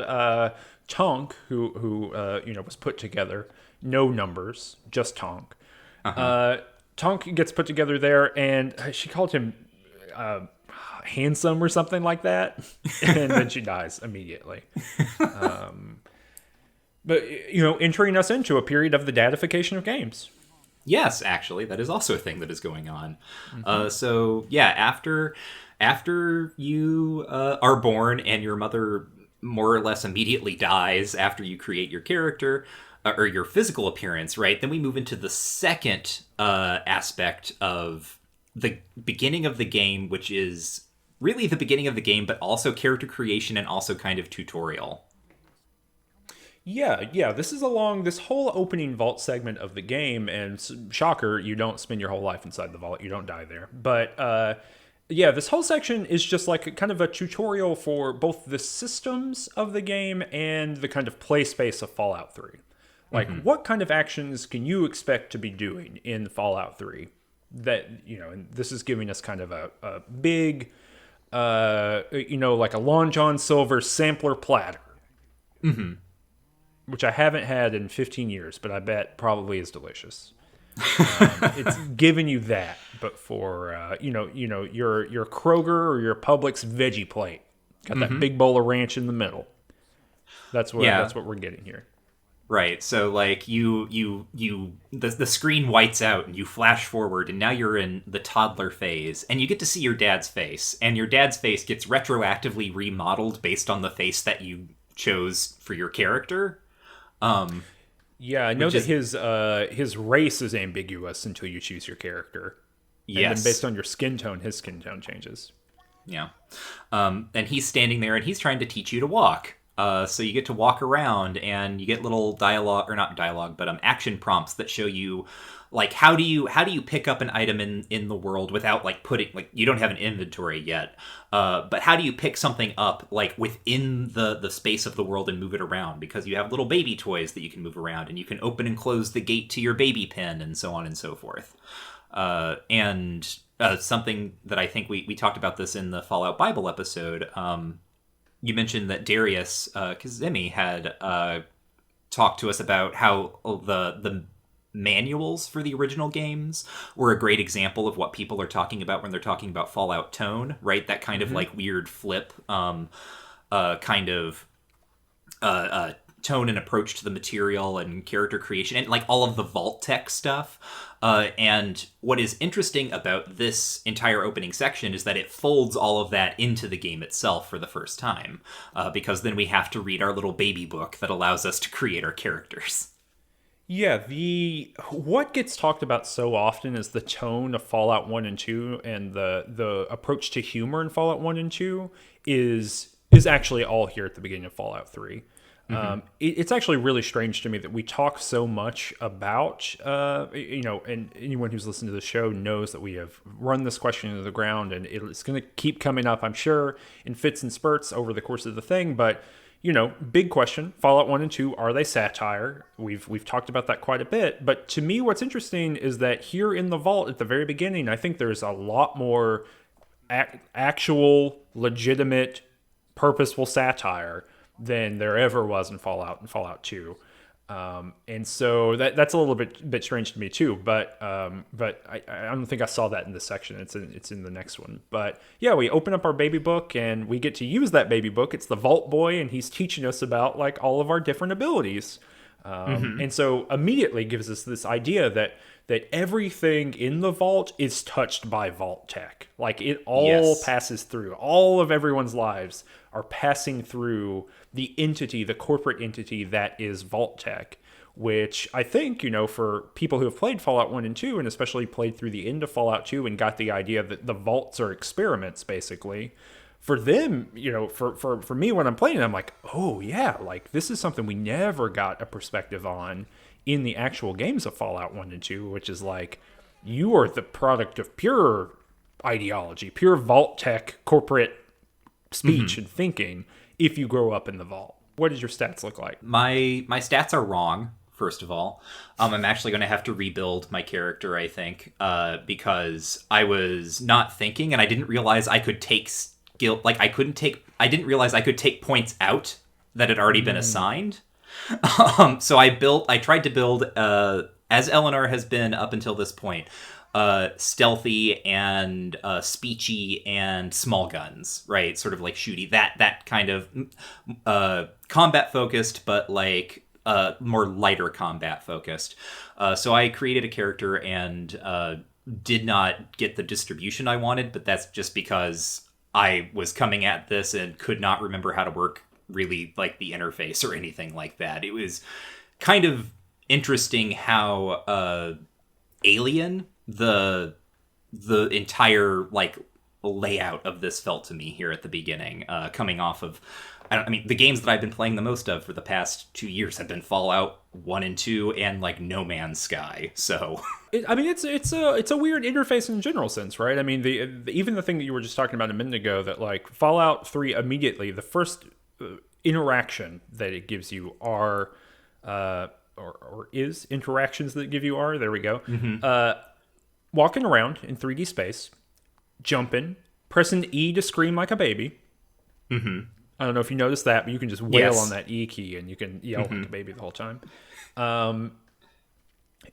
Tonk, who was put together. No numbers, just Tonk. Tonk gets put together there, and she called him handsome or something like that, and then she dies immediately. But, entering us into a period of the dadification of games. Yes, actually, that is also a thing that is going on. So, yeah, after you are born and your mother more or less immediately dies after you create your character, or your physical appearance, right? Then we move into the second aspect of the beginning of the game, which is really the beginning of the game, but also character creation and also kind of tutorial. Yeah. This is along this whole opening vault segment of the game, and shocker, you don't spend your whole life inside the vault. You don't die there. But this whole section is just like kind of a tutorial for both the systems of the game and the kind of play space of Fallout 3. Like, what kind of actions can you expect to be doing in Fallout 3? That, and this is giving us kind of a big, like a Long John Silver sampler platter. Mm-hmm. Which I haven't had in 15 years, but I bet probably is delicious. It's giving you that, but for your Kroger or your Publix veggie plate, got that big bowl of ranch in the middle. That's what we're getting here. Right. So like the screen whites out and you flash forward, and now you're in the toddler phase, and you get to see your dad's face, and your dad's face gets retroactively remodeled based on the face that you chose for your character. Yeah, I know that his race is ambiguous until you choose your character. Yes. And then based on your skin tone, his skin tone changes. Yeah. And he's standing there and he's trying to teach you to walk. So you get to walk around and you get little dialogue, or not dialogue, but action prompts that show you like how do you pick up an item in the world without like putting like you don't have an inventory yet, but how do you pick something up like within the space of the world and move it around, because you have little baby toys that you can move around and you can open and close the gate to your baby pen and so on and so forth. And something that I think we talked about this in the Fallout Bible episode. You mentioned that Darius Kazemi had talked to us about how the manuals for the original games were a great example of what people are talking about when they're talking about Fallout tone, right? That kind of like weird flip, kind of tone and approach to the material and character creation, and like all of the vault tech stuff. And what is interesting about this entire opening section is that it folds all of that into the game itself for the first time, because then we have to read our little baby book that allows us to create our characters. Yeah, what gets talked about so often is the tone of Fallout 1 and 2, and the approach to humor in Fallout 1 and 2 is actually all here at the beginning of Fallout 3. It's actually really strange to me that we talk so much about, and anyone who's listened to the show knows that we have run this question into the ground, and it's going to keep coming up, I'm sure, in fits and spurts over the course of the thing. But, big question, Fallout 1 and 2, are they satire? We've talked about that quite a bit. But to me, what's interesting is that here in the vault at the very beginning, I think there's a lot more actual, legitimate, purposeful satire than there ever was in Fallout 2. And so that's a little bit strange to me too, but I don't think I saw that in this section. It's in the next one. But yeah, we open up our baby book and we get to use that baby book. It's the Vault Boy, and he's teaching us about like all of our different abilities. And so immediately gives us this idea that everything in the vault is touched by vault tech. Like it all passes through. All of everyone's lives are passing through the entity, the corporate entity that is vault tech, which I think, for people who have played Fallout 1 and 2, and especially played through the end of Fallout 2 and got the idea that the vaults are experiments, basically, for them, for me when I'm playing, I'm like, oh yeah, like this is something we never got a perspective on in the actual games of Fallout 1 and 2, which is like, you are the product of pure ideology, pure vault tech corporate speech and thinking if you grow up in the vault. What does your stats look like? My stats are wrong, first of all. I'm actually going to have to rebuild my character, I think, because I was not thinking, and I didn't realize I could take skill, like I didn't realize I could take points out that had already been assigned. So I tried to build, as Eleanor has been up until this point, stealthy and speechy and small guns, right? Sort of like shooty, that kind of combat focused, but like more lighter combat focused. So I created a character and did not get the distribution I wanted, but that's just because I was coming at this and could not remember how to work really like the interface or anything like that. It was kind of interesting how alien the entire like layout of this felt to me here at the beginning, coming off of the games that I've been playing the most of for the past 2 years have been Fallout 1 and 2 and like No Man's Sky. So it's a weird interface in general sense, right? I mean, even the thing that you were just talking about a minute ago, that like Fallout 3 immediately, the first interaction that it gives you are or is interactions that give you are, there we go. Walking around in 3D space, jumping, pressing E to scream like a baby. I don't know if you noticed that, but you can just wail on that E key and you can yell like a baby the whole time.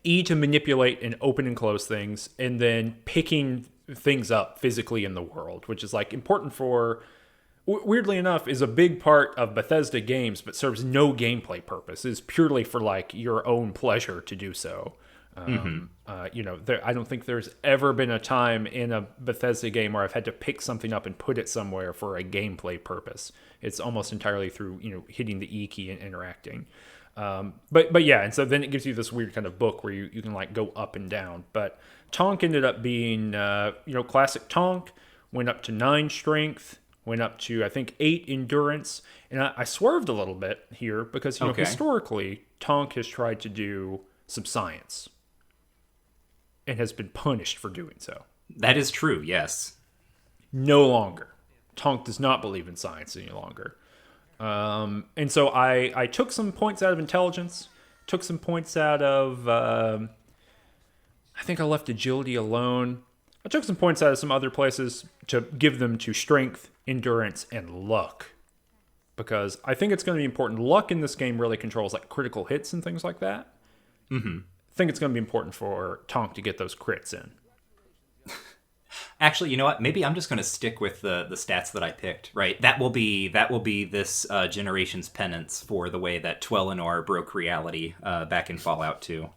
E to manipulate and open and close things, and then picking things up physically in the world, which is like important for, weirdly enough, is a big part of Bethesda games, but serves no gameplay purpose. It's purely for like your own pleasure to do so. I don't think there's ever been a time in a Bethesda game where I've had to pick something up and put it somewhere for a gameplay purpose. It's almost entirely through, hitting the E key and interacting. But yeah, and so then it gives you this weird kind of book where you can like go up and down. But Tonk ended up being, classic Tonk, went up to 9 strength, went up to, I think, 8 endurance. And I swerved a little bit here because, Okay. historically, Tonk has tried to do some science and has been punished for doing so. That is true, yes. No longer. Tonk does not believe in science any longer. And so I took some points out of intelligence, took some points out of, I think I left agility alone. I took some points out of some other places to give them to strength, endurance, and luck. Because I think it's going to be important. Luck in this game really controls like critical hits and things like that. Mm-hmm. I think it's going to be important for Tonk to get those crits in. Actually, you know what? Maybe I'm just going to stick with the stats that I picked. Right, that will be this generation's penance for the way that Twellinor broke reality back in Fallout 2.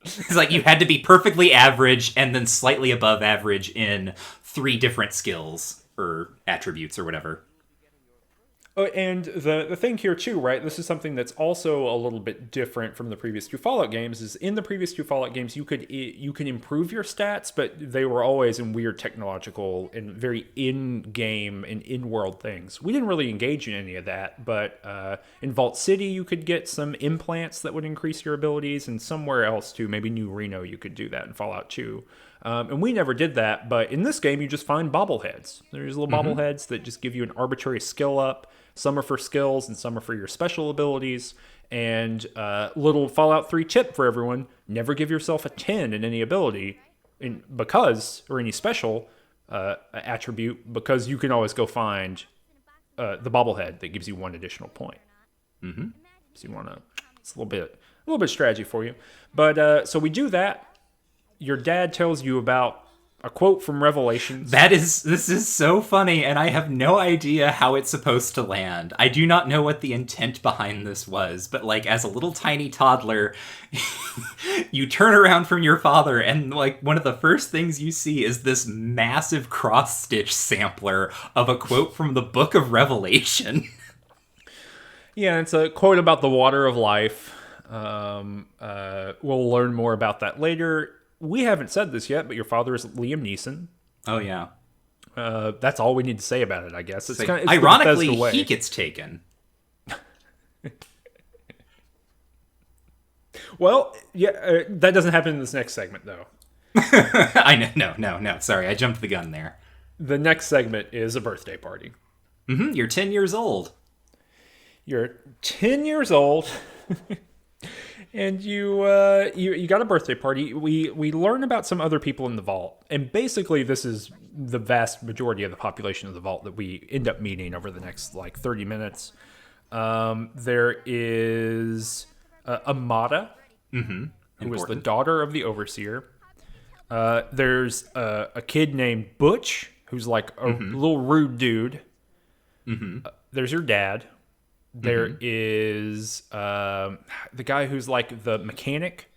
It's like you had to be perfectly average and then slightly above average in 3 different skills or attributes or whatever. Oh, and the thing here too, right? This is something that's also a little bit different from the previous 2 Fallout games. Is in the previous 2 Fallout games, you could improve your stats, but they were always in weird technological and very in-game and in-world things. We didn't really engage in any of that, but in Vault City, you could get some implants that would increase your abilities, and somewhere else too, maybe New Reno, you could do that in Fallout 2. And we never did that, but in this game, you just find bobbleheads. There's little bobbleheads that just give you an arbitrary skill up. Some are for skills, and some are for your special abilities. And little Fallout 3 tip for everyone, never give yourself a 10 in any ability or any special attribute, because you can always go find the bobblehead that gives you 1 additional point. Mm-hmm. So you want to, it's a little bit strategy for you. But so we do that. Your dad tells you about a quote from Revelations. This is so funny, and I have no idea how it's supposed to land. I do not know what the intent behind this was, but like as a little tiny toddler, you turn around from your father, and like one of the first things you see is this massive cross-stitch sampler of a quote from the Book of Revelation. Yeah, it's a quote about the water of life. We'll learn more about that later. We haven't said this yet, but your father is Liam Neeson. Oh, yeah. That's all we need to say about it, I guess. It's kind of, ironically, he gets taken. Well, yeah, that doesn't happen in this next segment, though. I know, no. Sorry, I jumped the gun there. The next segment is a birthday party. Mm-hmm, you're 10 years old. You're 10 years old. And you got a birthday party. We learn about some other people in the vault, and basically this is the vast majority of the population of the vault that we end up meeting over the next like 30 minutes. There is Amada, who is the daughter of the overseer. There's a kid named Butch, who's like a little rude dude. There's your dad. There is the guy who's like the mechanic,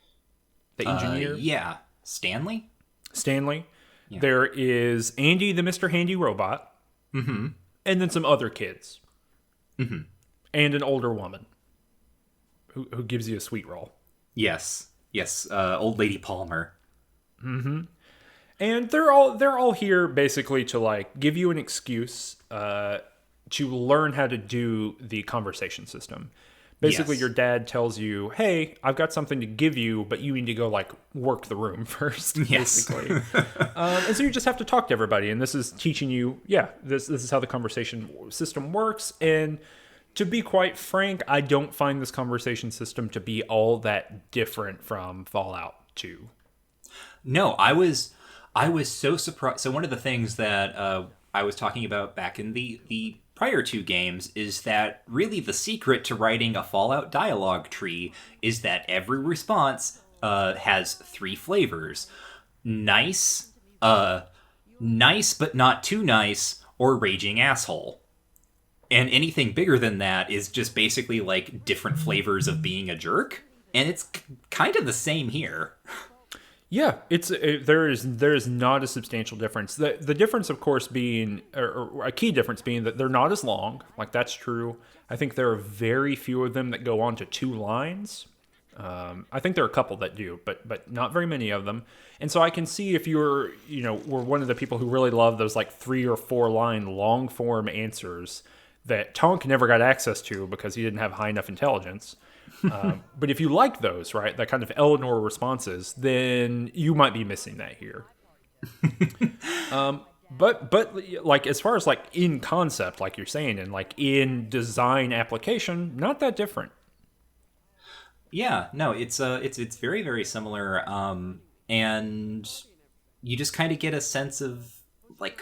the engineer. Yeah. Stanley? Yeah. There is Andy, the Mr. Handy robot. And then some other kids. And an older woman who gives you a sweet roll. Yes. Old Lady Palmer. And they're all here basically to like give you an excuse to learn how to do the conversation system. Basically, Your dad tells you, hey, I've got something to give you, but you need to go, like, work the room first, basically. And so you just have to talk to everybody, and this is teaching you, this is how the conversation system works. And to be quite frank, I don't find this conversation system to be all that different from Fallout 2. No, I was so surprised. So one of the things that I was talking about back in the prior 2 games is that really the secret to writing a Fallout dialogue tree is that every response has 3 flavors. Nice, nice but not too nice, or raging asshole. And anything bigger than that is just basically like different flavors of being a jerk. And it's kind of the same here. Yeah, there is not a substantial difference. The difference, of course, being or a key difference being that they're not as long. Like that's true. I think there are very few of them that go on to 2 lines. I think there are a couple that do, but not very many of them. And so I can see if were one of the people who really love those like 3 or 4 line long form answers that Tonk never got access to because he didn't have high enough intelligence. But if you like those, right, that kind of Eleanor responses, then you might be missing that here. But like as far as like in concept, like you're saying, and like in design application, not that different. Yeah, no, it's very, very similar, and you just kind of get a sense of like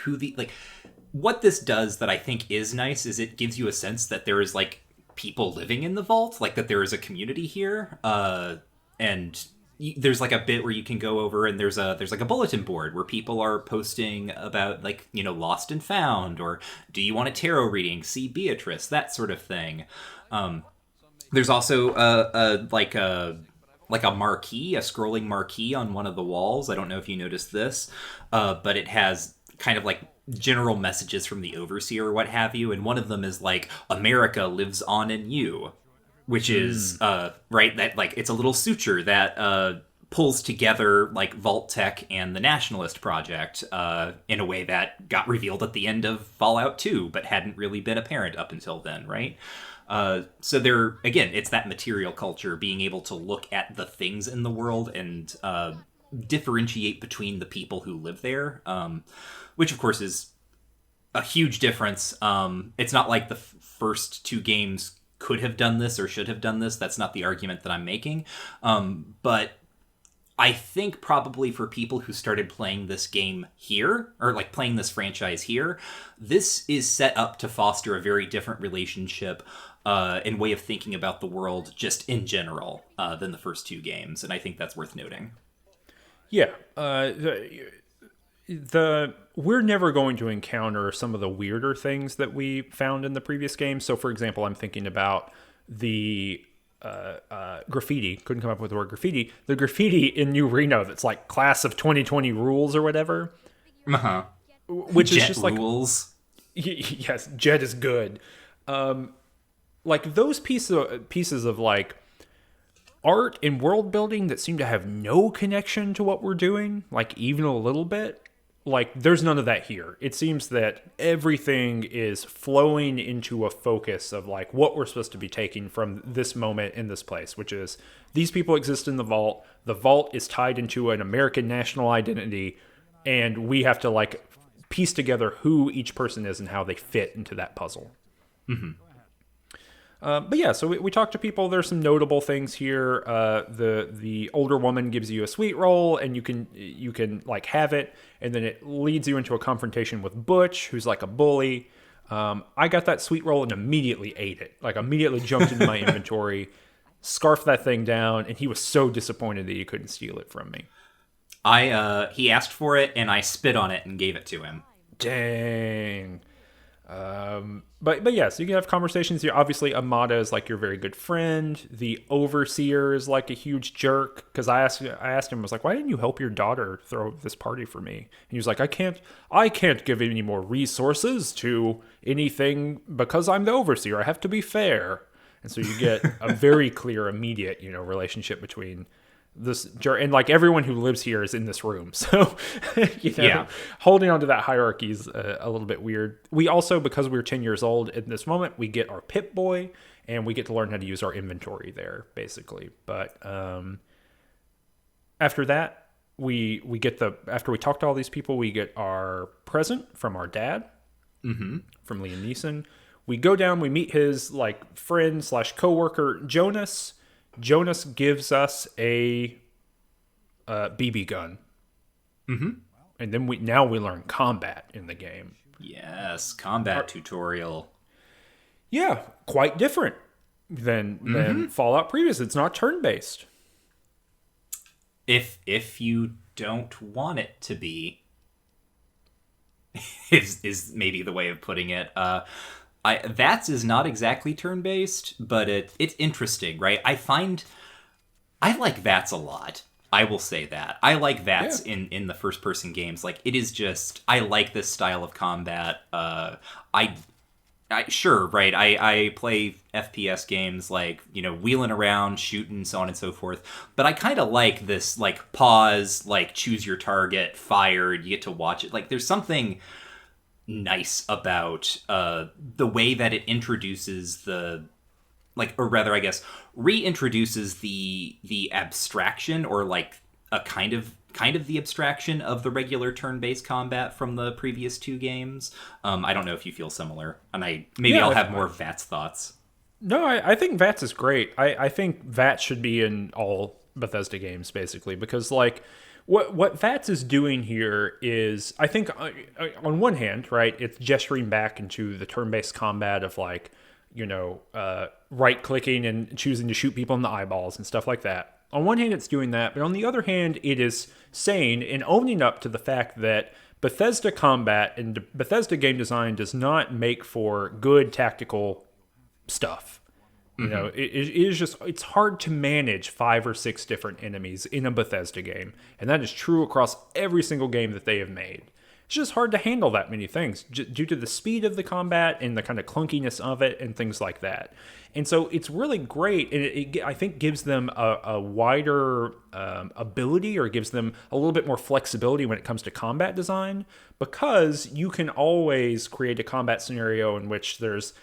what this does that I think is nice is it gives you a sense that there is like people living in the vault, like that there is a community here, and there's like a bit where you can go over and there's like a bulletin board where people are posting about like lost and found, or do you want a tarot reading, see Beatrice, that sort of thing. There's also a marquee, a scrolling marquee on one of the walls. I don't know if you noticed this, but it has kind of like general messages from the overseer or what have you, and one of them is like America lives on in you, which is right, that like it's a little suture that pulls together like Vault Tech and the Nationalist Project in a way that got revealed at the end of Fallout 2 but hadn't really been apparent up until then, right? So there, again, it's that material culture, being able to look at the things in the world and differentiate between the people who live there, which of course is a huge difference. It's not like the first 2 games could have done this or should have done this. That's not the argument that I'm making. But I think probably for people who started playing this game here, or like playing this franchise here, this is set up to foster a very different relationship and way of thinking about the world just in general than the first 2 games. And I think that's worth noting. Yeah. We're never going to encounter some of the weirder things that we found in the previous game. So, for example, I'm thinking about the graffiti. Couldn't come up with the word graffiti. The graffiti in New Reno that's like class of 2020 rules or whatever. Uh-huh. Which Jet is just rules. Like... Yes, Jet is good. Like those pieces of like art and world building that seem to have no connection to what we're doing, like even a little bit. Like, there's none of that here. It seems that everything is flowing into a focus of, like, what we're supposed to be taking from this moment in this place, which is these people exist in the vault. The vault is tied into an American national identity, and we have to, like, piece together who each person is and how they fit into that puzzle. Mm-hmm. But yeah, so we talk to people. There's some notable things here. The older woman gives you a sweet roll, and you can like have it, and then it leads you into a confrontation with Butch, who's like a bully. I got that sweet roll and immediately ate it. Like immediately jumped into my inventory, scarfed that thing down, and he was so disappointed that he couldn't steal it from me. He asked for it, and I spit on it and gave it to him. Dang. But yeah, so you can have conversations here. Obviously, Amada is like your very good friend. The overseer is like a huge jerk, because I asked him, I was like, why didn't you help your daughter throw this party for me? And he was like, I can't give any more resources to anything because I'm the overseer. I have to be fair. And so you get a very clear, immediate, relationship between this jerk, and like everyone who lives here is in this room, so Yeah. Holding on to that hierarchy is a little bit weird. We also, because we're 10 years old in this moment, we get our Pip-Boy, and we get to learn how to use our inventory there, basically. But after that, we get after we talk to all these people, we get our present from our dad, Mm-hmm. from Liam Neeson. We go down, we meet his like friend / coworker Jonas. Jonas gives us a BB gun. Mm-hmm. And then we learn combat in the game. Yes, combat tutorial. Yeah, quite different than Fallout previous. It's not turn-based. If you don't want it to be, is maybe the way of putting it. VATS is not exactly turn-based, but it's interesting, right? I like VATS a lot. I will say that. I like VATS in the first-person games. Like, it is just... I like this style of combat. Sure, right. I play FPS games like, wheeling around, shooting, so on and so forth. But I kind of like this, like, pause, like, choose your target, fire, you get to watch it. Like, there's something nice about the way that it introduces or rather, I guess, reintroduces the abstraction, or like a kind of the abstraction of the regular turn-based combat from the previous two games. I don't know if you feel similar, and I'll have more VATS thoughts. No, I think VATS is great. I think VATS should be in all Bethesda games, basically, because, like, what VATS is doing here is, I think, on one hand, right, it's gesturing back into the turn-based combat of, like, right-clicking and choosing to shoot people in the eyeballs and stuff like that. On one hand, it's doing that, but on the other hand, it is saying and owning up to the fact that Bethesda combat and Bethesda game design does not make for good tactical stuff. It is just, it's hard to manage 5 or 6 different enemies in a Bethesda game, and that is true across every single game that they have made. It's just hard to handle that many things due to the speed of the combat and the kind of clunkiness of it and things like that. And so it's really great, and it I think gives them a wider ability, or gives them a little bit more flexibility when it comes to combat design, because you can always create a combat scenario in which there's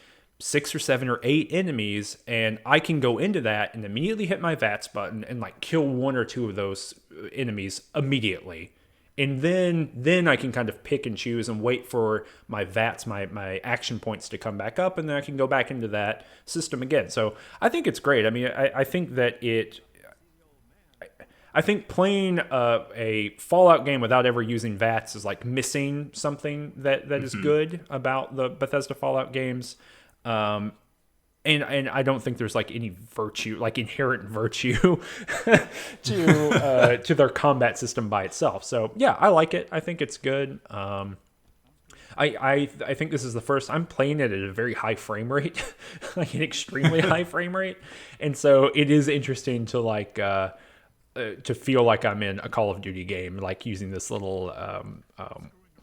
6 or 7 or 8 enemies, and I can go into that and immediately hit my VATS button and, like, kill 1 or 2 of those enemies immediately. And then I can kind of pick and choose and wait for my VATS, my action points to come back up, and then I can go back into that system again. So I think it's great. I mean, I think that I think playing a Fallout game without ever using VATS is like missing something that is good about the Bethesda Fallout games. And I don't think there's, like, any virtue, like inherent virtue to their combat system by itself. So yeah, I like it. I think it's good. I think this is the first I'm playing it at a very high frame rate, like an extremely high frame rate, and so it is interesting to, like, to feel like I'm in a Call of Duty game, like using this little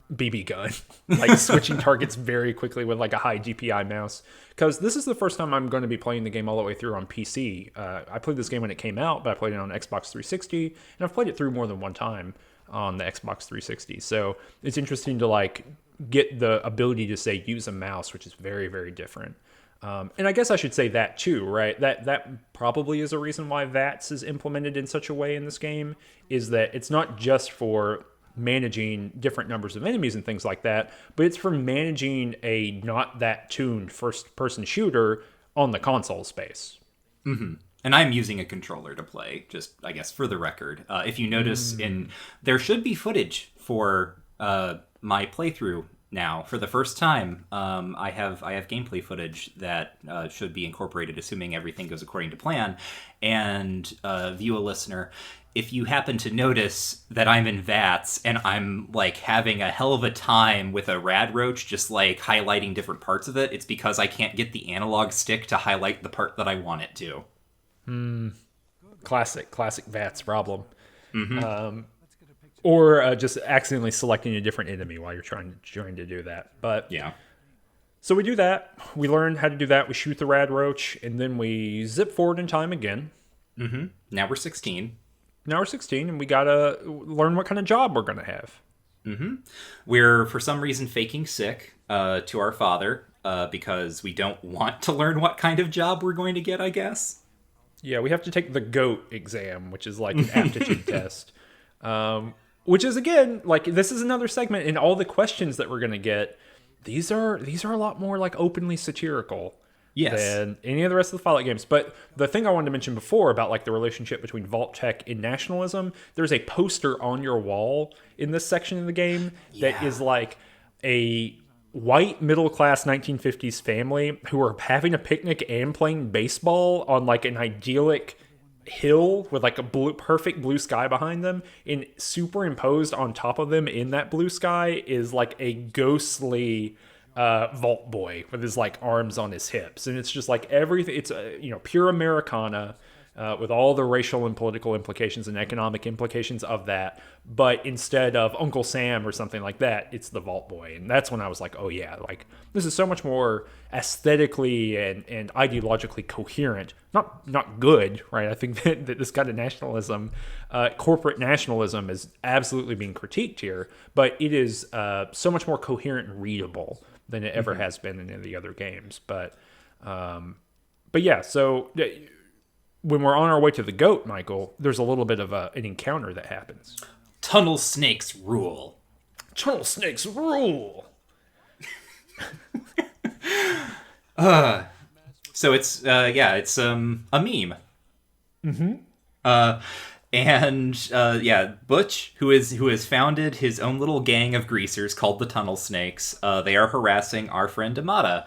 BB gun, like switching targets very quickly with, like, a high DPI mouse. Because this is the first time I'm going to be playing the game all the way through on PC. I played this game when it came out, but I played it on Xbox 360, and I've played it through more than one time on the Xbox 360. So it's interesting to, like, get the ability to, say, use a mouse, which is very, very different. And I guess I should say that too, right? That probably is a reason why VATS is implemented in such a way in this game, is that it's not just for managing different numbers of enemies and things like that, but it's for managing a not that tuned first person shooter on the console space. Mm-hmm. And I'm using a controller to play, just, I guess, for the record. If you notice, there should be footage for my playthrough now. For the first time, I have gameplay footage that should be incorporated, assuming everything goes according to plan. And viewer listener, if you happen to notice that I'm in VATS and I'm, like, having a hell of a time with a rad roach, just, like, highlighting different parts of it, it's because I can't get the analog stick to highlight the part that I want it to. Classic VATS problem. Mm-hmm. Or just accidentally selecting a different enemy while you're trying to do that. But yeah. So we do that. We learn how to do that. We shoot the rad roach, and then we zip forward in time again. Mm-hmm. Now we're 16. And we gotta learn what kind of job we're gonna have. Mm-hmm. We're, for some reason, faking sick to our father because we don't want to learn what kind of job we're going to get, I guess. Yeah, we have to take the GOAT exam, which is like an aptitude test. Which is, again, like, this is another segment in all the questions that we're gonna get. These are a lot more, like, openly satirical. Yes. Than any of the rest of the Fallout games. But the thing I wanted to mention before about, like, the relationship between Vault Tech and nationalism, there's a poster on your wall in this section of the game that is, like, a white middle-class 1950s family who are having a picnic and playing baseball on, like, an idyllic hill with, like, a perfect blue sky behind them, and superimposed on top of them in that blue sky is, like, a ghostly Vault Boy with his, like, arms on his hips, and it's just, like, everything. It's pure Americana, with all the racial and political implications and economic implications of that. But instead of Uncle Sam or something like that, it's the Vault Boy. And that's when I was like, oh yeah, like this is so much more aesthetically and ideologically coherent. Not good, right? I think that this kind of nationalism, corporate nationalism, is absolutely being critiqued here. But it is so much more coherent and readable than it ever has been in any of the other games. But yeah, so when we're on our way to the goat, Michael, there's a little bit of an encounter that happens. Tunnel snakes rule. Tunnel snakes rule. So it's it's a meme. Butch, who has founded his own little gang of greasers called the Tunnel Snakes, they are harassing our friend Amada,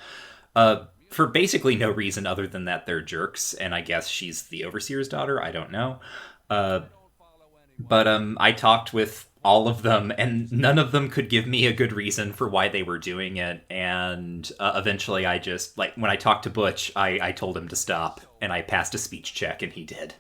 for basically no reason other than that they're jerks, and I guess she's the overseer's daughter. I don't know. But I talked with all of them, and none of them could give me a good reason for why they were doing it. And eventually I just, like, when I talked to Butch, I told him to stop, and I passed a speech check, and he did.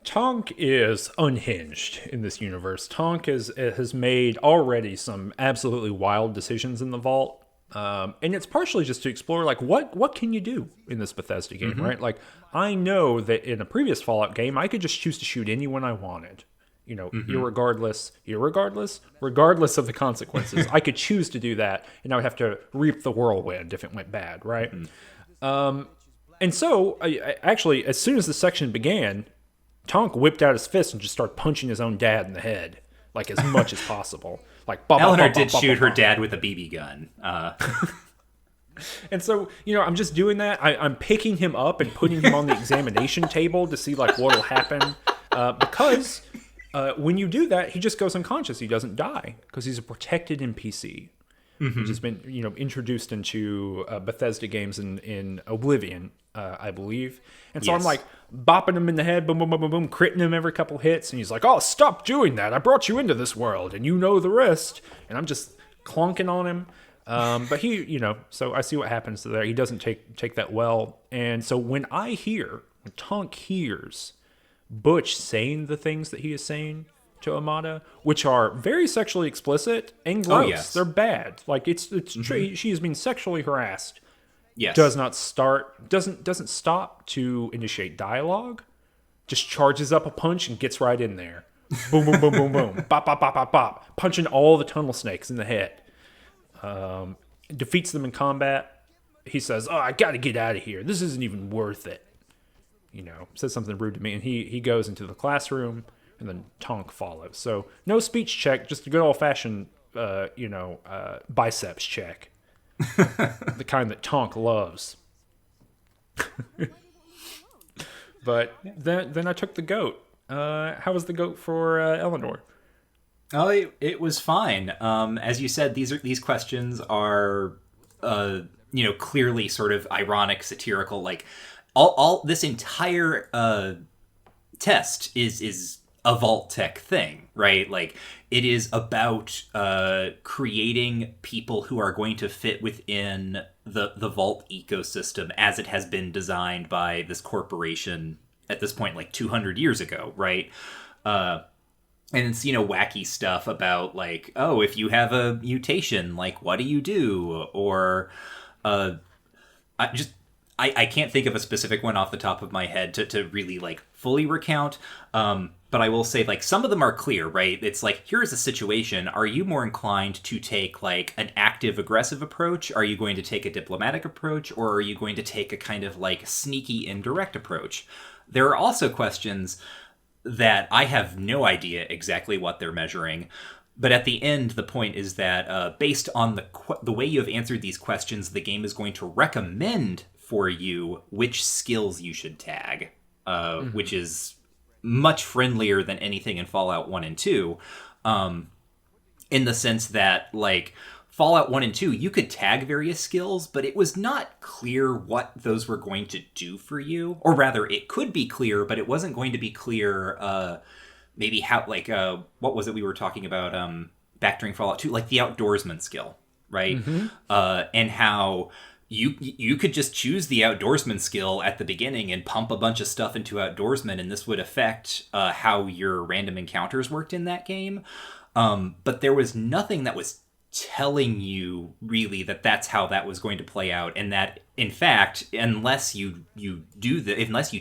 Tonk is unhinged in this universe. Tonk has made already some absolutely wild decisions in the vault. And it's partially just to explore, like, what can you do in this Bethesda game, right? Like, I know that in a previous Fallout game, I could just choose to shoot anyone I wanted, you know, regardless of the consequences. I could choose to do that, and I would have to reap the whirlwind if it went bad, right? And so, I actually, as soon as the section began, Tonk whipped out his fist and just started punching his own dad in the head, like, as much as possible. Like, Eleanor did shoot her dad with a BB gun. And so, you know, I'm just doing that. I'm picking him up and putting him on the examination table to see, like, what'll happen. Because when you do that, he just goes unconscious. He doesn't die because he's a protected NPC. Which has been, you know, introduced into Bethesda games in Oblivion, I believe. And so I'm like bopping him in the head, boom, boom, boom, boom, boom, critting him every couple hits. And he's like, oh, stop doing that. I brought you into this world and you know the rest. And I'm just clonking on him. But he, you know, so I see what happens there. He doesn't take that well. And so when Tonk hears Butch saying the things that he is saying to Amada, which are very sexually explicit and gross. Oh, yes. They're bad. Like, it's true. She is being sexually harassed. Yes. Doesn't stop to initiate dialogue. Just charges up a punch and gets right in there. Boom, boom, boom, boom, boom. Bop, bop, bop, bop, bop. Punching all the tunnel snakes in the head. Defeats them in combat. He says, oh, I gotta get out of here. This isn't even worth it. You know, says something rude to me. And he goes into the classroom, and then Tonk follows. So no speech check, just a good old-fashioned, biceps check. The kind that Tonk loves. But then I took the goat. How was the goat for Eleanor? Oh, it was fine. As you said, these questions are, clearly sort of ironic, satirical. Like all this entire test is a Vault Tech thing, right? Like, it is about creating people who are going to fit within the Vault ecosystem as it has been designed by this corporation at this point, like 200 years ago, right? And it's, wacky stuff about, like, oh, if you have a mutation, like, what do you do? Or I can't think of a specific one off the top of my head to really, like, fully recount. But I will say, like, some of them are clear, right? It's like, here's a situation. Are you more inclined to take, like, an active, aggressive approach? Are you going to take a diplomatic approach? Or are you going to take a kind of, like, sneaky, indirect approach? There are also questions that I have no idea exactly what they're measuring. But at the end, the point is that based on the way you have answered these questions, the game is going to recommend for you which skills you should tag, which is much friendlier than anything in Fallout 1 and 2, in the sense that, like, Fallout 1 and 2, you could tag various skills, but it was not clear what those were going to do for you. Or rather, it could be clear, but it wasn't going to be clear maybe how, like, what was it we were talking about back during Fallout 2? Like, the outdoorsman skill, right? And how you could just choose the outdoorsman skill at the beginning and pump a bunch of stuff into outdoorsman, and this would affect how your random encounters worked in that game. But there was nothing that was telling you really that that's how that was going to play out, and that in fact, unless you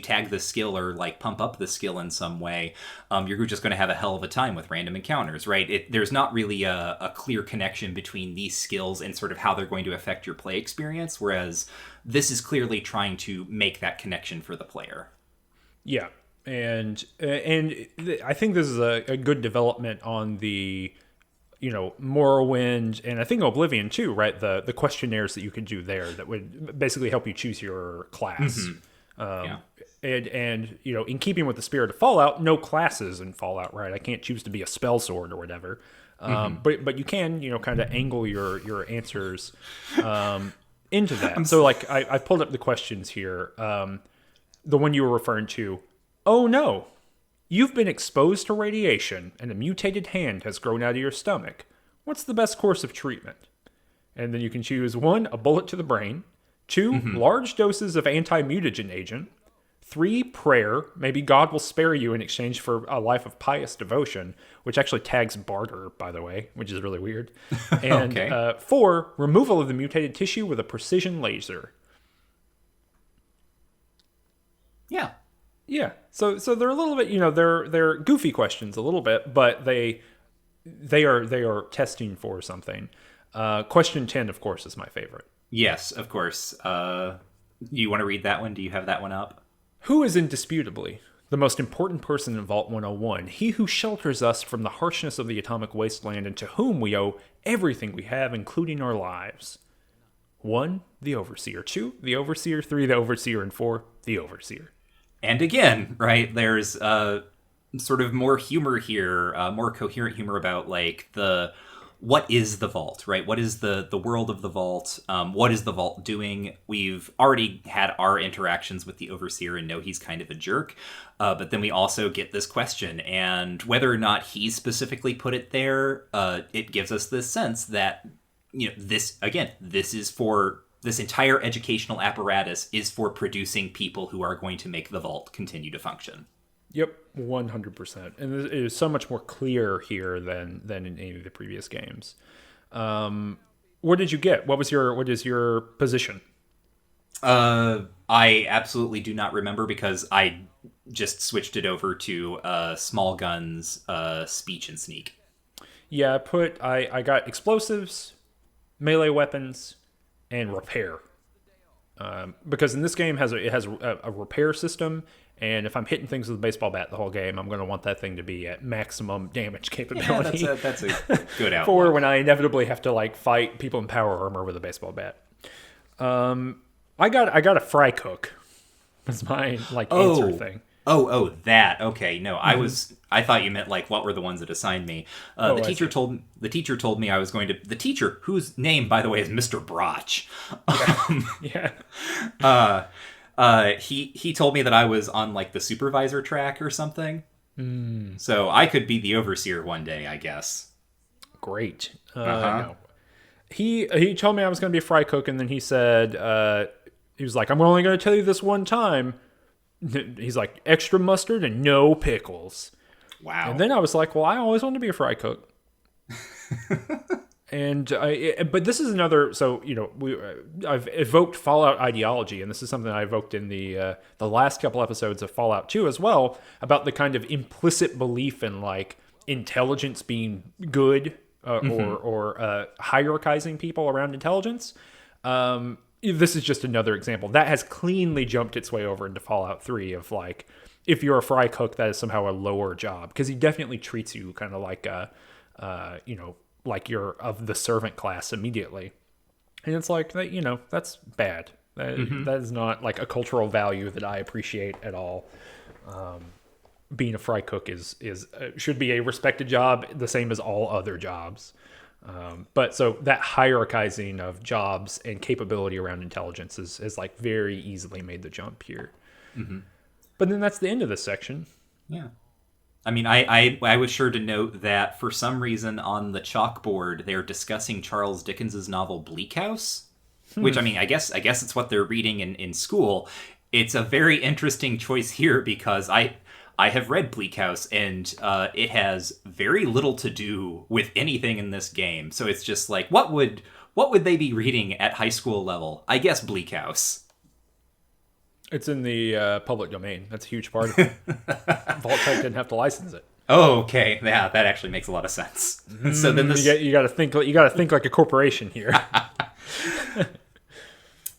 tag the skill or like pump up the skill in some way, you're just going to have a hell of a time with random encounters, right? There's not really a clear connection between these skills and sort of how they're going to affect your play experience, whereas this is clearly trying to make that connection for the player. Yeah, and I think this is a good development on the, Morrowind, and I think Oblivion too, right? The questionnaires that you could do there that would basically help you choose your class. And in keeping with the spirit of Fallout, no classes in Fallout, right? I can't choose to be a spell sword or whatever. But you can, kind of angle your answers into that. So like I pulled up the questions here. The one you were referring to, oh no, you've been exposed to radiation and a mutated hand has grown out of your stomach. What's the best course of treatment? And then you can choose 1, a bullet to the brain, 2, large doses of anti-mutagen agent, 3, prayer, maybe God will spare you in exchange for a life of pious devotion, which actually tags barter, by the way, which is really weird. And 4, removal of the mutated tissue with a precision laser. Yeah. Yeah, so they're a little bit, they're goofy questions a little bit, but they are testing for something. Question 10, of course, is my favorite. Yes, of course. You want to read that one? Do you have that one up? Who is indisputably the most important person in Vault 101? He who shelters us from the harshness of the atomic wasteland, and to whom we owe everything we have, including our lives. 1, the Overseer. 2, the Overseer. 3, the Overseer. And 4, the Overseer. And again, right, there's sort of more humor here, more coherent humor about like what is the vault, right? What is the world of the vault? What is the vault doing? We've already had our interactions with the Overseer and know he's kind of a jerk. But then we also get this question, and whether or not he specifically put it there, it gives us this sense that, this is for... This entire educational apparatus is for producing people who are going to make the vault continue to function. Yep, 100%. And it is so much more clear here than in any of the previous games. What did you get? What is your position? I absolutely do not remember because I just switched it over to small guns, speech and sneak. Yeah, I got explosives, melee weapons, and repair, because in this game it has a repair system, and if I'm hitting things with a baseball bat the whole game, I'm going to want that thing to be at maximum damage capability. Yeah, that's a good outlook. For when I inevitably have to like fight people in power armor with a baseball bat. I got a fry cook. That's my answer thing. Oh, that. Okay, no, I thought you meant like what were the ones that assigned me. The teacher told me I was going to. The teacher, whose name by the way is Mr. Broch. He told me that I was on like the supervisor track or something. So I could be the Overseer one day, I guess. Great. No. He told me I was going to be a fry cook, and then he said he was like, I'm only going to tell you this one time. He's like, extra mustard and no pickles. Wow. And then I was like, well, I always wanted to be a fry cook. But this is another, so, I've evoked Fallout ideology, and this is something I evoked in the last couple episodes of Fallout 2 as well, about the kind of implicit belief in, like, intelligence being good, or hierarchizing people around intelligence. This is just another example. That has cleanly jumped its way over into Fallout 3 of, like, if you're a fry cook, that is somehow a lower job. Because he definitely treats you kind of like like you're of the servant class immediately. And it's like, that's bad. That is not, like, a cultural value that I appreciate at all. Being a fry cook should be a respected job, the same as all other jobs. But so that hierarchizing of jobs and capability around intelligence is like very easily made the jump here. But then that's the end of this section. Yeah. I mean, I was sure to note that for some reason on the chalkboard, they're discussing Charles Dickens's novel Bleak House. which, I mean, I guess it's what they're reading in school. It's a very interesting choice here because I have read Bleak House, and it has very little to do with anything in this game. So it's just like, what would they be reading at high school level? I guess Bleak House. It's in the public domain. That's a huge part of it. Vault-Tec didn't have to license it. Oh, okay. Yeah, that actually makes a lot of sense. So then this, you got to think like a corporation here.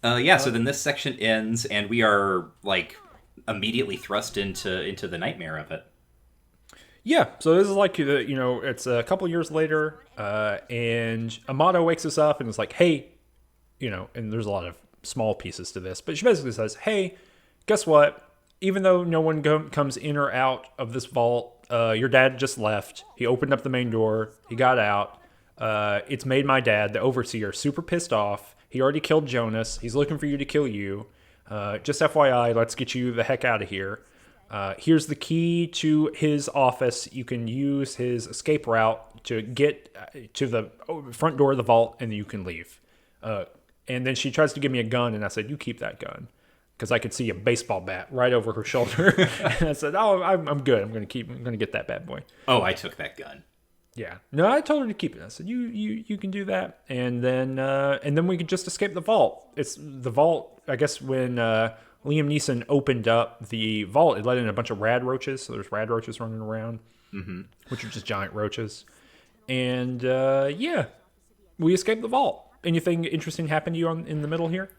So then this section ends, and we are like immediately thrust into the nightmare of it. Yeah, so this is like, it's a couple years later, and Amato wakes us up and is like, hey, and there's a lot of small pieces to this, but she basically says, hey, guess what? Even though no one comes in or out of this vault, your dad just left. He opened up the main door. He got out. It's made my dad, the overseer, super pissed off. He already killed Jonas. He's looking for you to kill you. Just FYI, let's get you the heck out of here. Here's the key to his office. You can use his escape route to get to the front door of the vault, and then you can leave. And then she tries to give me a gun, and I said, you keep that gun. Because I could see a baseball bat right over her shoulder. And I said, oh, I'm good. I'm going to get that bad boy. Oh, I took that gun. Yeah. No, I told her to keep it. I said, you can do that. And then we could just escape the vault. It's the vault, I guess, when Liam Neeson opened up the vault, it let in a bunch of rad roaches. So there's rad roaches running around, which are just giant roaches. And we escaped the vault. Anything interesting happened to you in the middle here?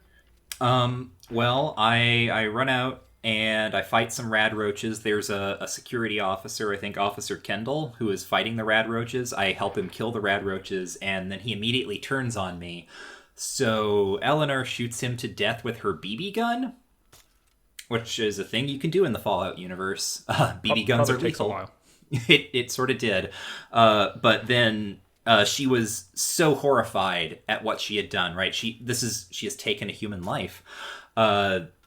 Well, I run out and I fight some rad roaches. There's a security officer, I think Officer Kendall, who is fighting the rad roaches. I help him kill the rad roaches, and then he immediately turns on me. So Eleanor shoots him to death with her BB gun, which is a thing you can do in the Fallout universe. BB guns are takes a lethal. while. It sort of did. But then she was so horrified at what she had done, right? She has taken a human life,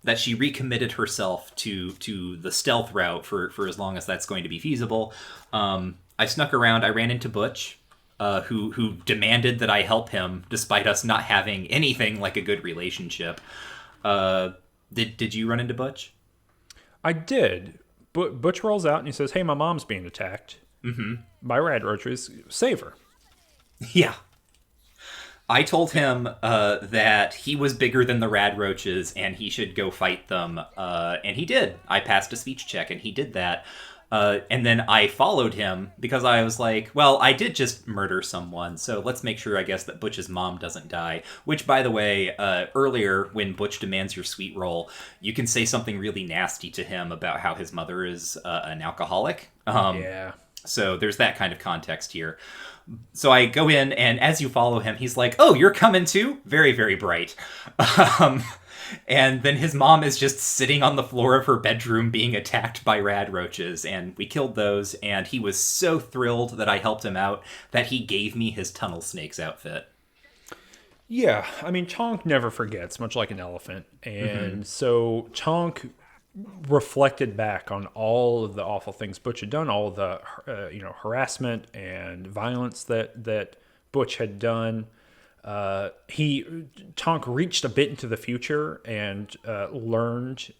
that she recommitted herself to the stealth route for as long as that's going to be feasible. I snuck around. I ran into Butch, who demanded that I help him, despite us not having anything like a good relationship. Did you run into Butch? I did. Butch rolls out and he says, hey, my mom's being attacked by rad roaches. Save her. Yeah. I told him that he was bigger than the rad roaches and he should go fight them. And he did. I passed a speech check and he did that. And then I followed him because I was like, well, I did just murder someone. So let's make sure, I guess, that Butch's mom doesn't die. Which, by the way, earlier when Butch demands your sweet roll, you can say something really nasty to him about how his mother is an alcoholic. Yeah. So there's that kind of context here. So I go in, and as you follow him, he's like, oh, you're coming too? Very, very bright. And then his mom is just sitting on the floor of her bedroom being attacked by rad roaches, and we killed those, and he was so thrilled that I helped him out that he gave me his Tunnel Snakes outfit. Yeah, I mean, Chonk never forgets, much like an elephant. And so Chonk reflected back on all of the awful things Butch had done, all of the harassment and violence that Butch had done. Chonk reached a bit into the future and learned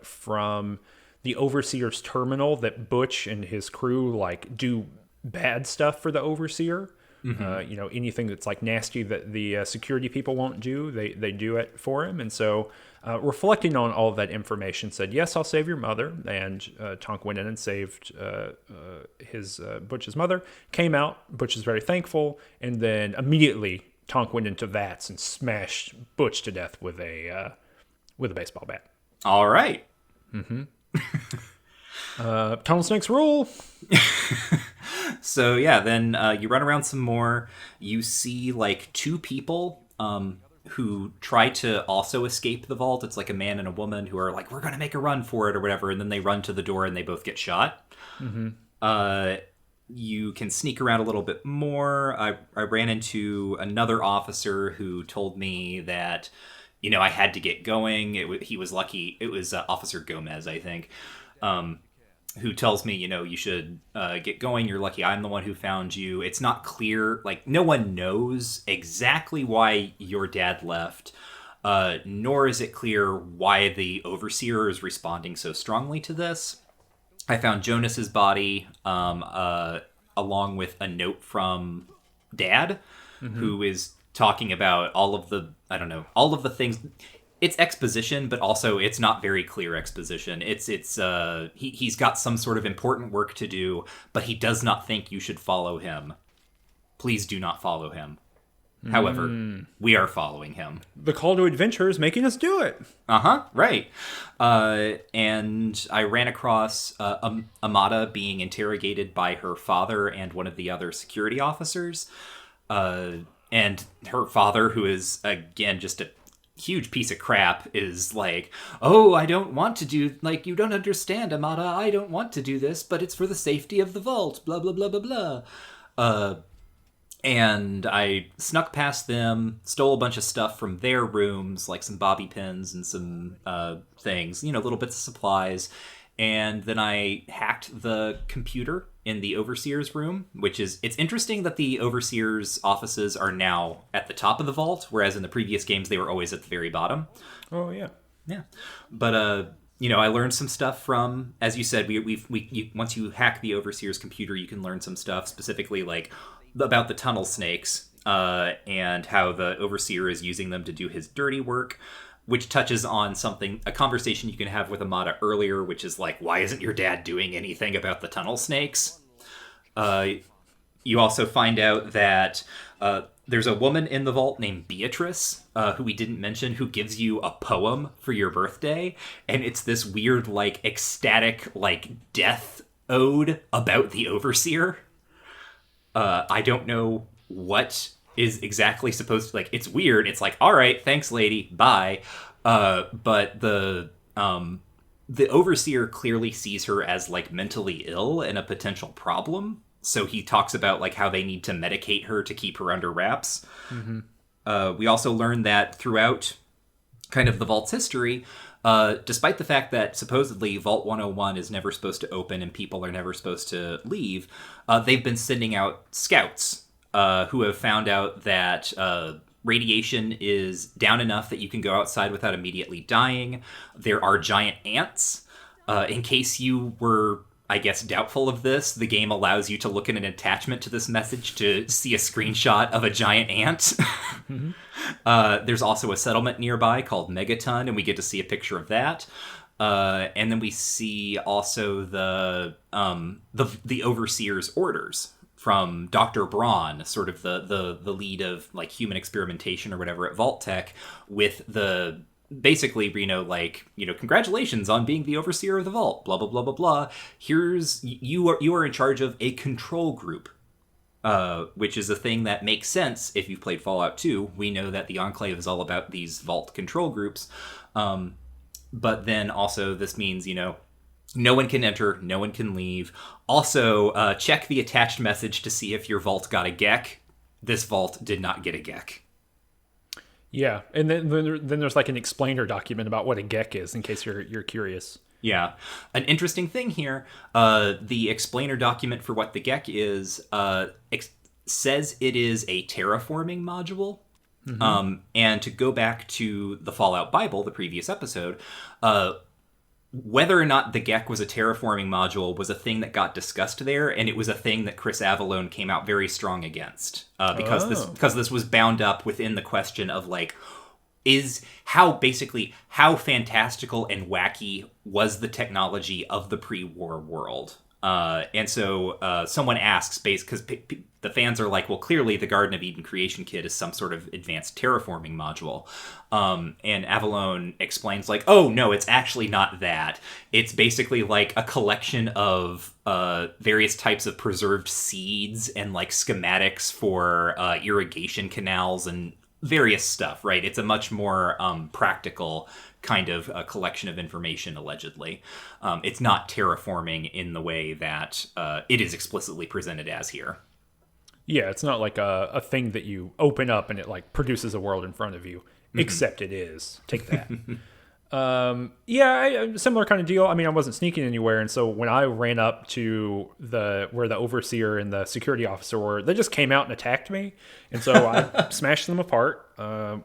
from the Overseer's terminal that Butch and his crew do bad stuff for the Overseer. Anything that's nasty that the security people won't do, they do it for him. And so reflecting on all of that information, said, yes, I'll save your mother. And Chonk went in and saved Butch's mother, came out. Butch is very thankful. And then immediately Chonk went into Vats and smashed Butch to death with a baseball bat. All right. Tunnel Snakes rule. So yeah, then you run around some more. You see two people who try to also escape the vault. It's a man and a woman who are we're going to make a run for it or whatever. And then they run to the door and they both get shot. You can sneak around a little bit more. I ran into another officer who told me that, I had to get going. He was lucky. It was Officer Gomez, I think, who tells me, you should get going. You're lucky I'm the one who found you. It's not clear. No one knows exactly why your dad left. Nor is it clear why the Overseer is responding so strongly to this. I found Jonas's body along with a note from Dad, who is talking about all of the things. It's exposition, but also it's not very clear exposition. He's got some sort of important work to do, but he does not think you should follow him. Please do not follow him. However, we are following him. The call to adventure is making us do it. Right. And I ran across Amada being interrogated by her father and one of the other security officers. And her father, who is, again, just a huge piece of crap, is like, oh, I don't want to do, like, you don't understand, Amada, I don't want to do this, but it's for the safety of the vault, blah, blah, blah, blah, blah. And I snuck past them, stole a bunch of stuff from their rooms, like some bobby pins and some things, little bits of supplies. And then I hacked the computer in the Overseer's room, it's interesting that the Overseer's offices are now at the top of the vault, whereas in the previous games they were always at the very bottom. Oh, yeah. Yeah. But, I learned some stuff from, as you said, once you hack the Overseer's computer, you can learn some stuff, specifically like about the tunnel snakes and how the Overseer is using them to do his dirty work, which touches on a conversation you can have with Amada earlier, which is like, why isn't your dad doing anything about the tunnel snakes? You also find out that there's a woman in the vault named Beatrice, who we didn't mention, who gives you a poem for your birthday, and it's this weird, like, ecstatic, like, death ode about the Overseer. I don't know what is exactly supposed to, like, it's weird. It's like, all right, thanks, lady, bye. But the Overseer clearly sees her as, like, mentally ill and a potential problem. So he talks about, like, how they need to medicate her to keep her under wraps. We also learn that throughout kind of the Vault's history, despite the fact that supposedly Vault 101 is never supposed to open and people are never supposed to leave, they've been sending out scouts who have found out that radiation is down enough that you can go outside without immediately dying. There are giant ants. In case you were, I guess, doubtful of this, the game allows you to look at an attachment to this message to see a screenshot of a giant ant. There's also a settlement nearby called Megaton, and we get to see a picture of that. And then we see also the Overseer's orders from Dr. Braun, sort of the lead of, like, human experimentation or whatever at Vault Tech, with the basically, congratulations on being the Overseer of the Vault, blah, blah, blah, blah, blah. You are in charge of a control group, which is a thing that makes sense if you've played Fallout 2. We know that the Enclave is all about these Vault control groups. But then also this means, no one can enter, no one can leave. Also, check the attached message to see if your Vault got a Gek. This Vault did not get a Gek. Yeah, and then there's like an explainer document about what a Gek is, in case you're curious. Yeah. An interesting thing here, the explainer document for what the Gek is says it is a terraforming module. And to go back to the Fallout Bible, the previous episode, whether or not the Gek was a terraforming module was a thing that got discussed there, and it was a thing that Chris Avallone came out very strong against, because this was bound up within the question of, like, how fantastical and wacky was the technology of the pre-war world. And so someone asks, because the fans are like, well, clearly the Garden of Eden creation kit is some sort of advanced terraforming module. And Avallone explains, like, oh, no, it's actually not that. It's basically like a collection of various types of preserved seeds and, like, schematics for irrigation canals and various stuff, right? It's a much more practical kind of a collection of information, allegedly. It's not terraforming in the way that it is explicitly presented as here. Yeah, it's not like a thing that you open up and it, like, produces a world in front of you, except it is. Take that. Yeah, similar kind of deal. I mean, I wasn't sneaking anywhere, and so when I ran up to where the overseer and the security officer were, they just came out and attacked me, and so I smashed them apart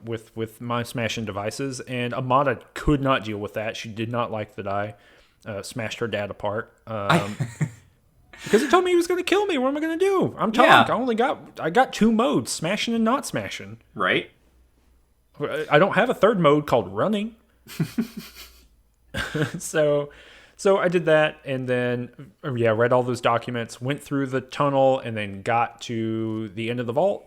with my smashing devices. And Amada could not deal with that. She did not like that I smashed her dad apart. Because he told me he was going to kill me. What am I going to do? I'm Tonk. Yeah. I got two modes: smashing and not smashing. Right? I don't have a third mode called running. so I did that, and then read all those documents, went through the tunnel, and then got to the end of the vault,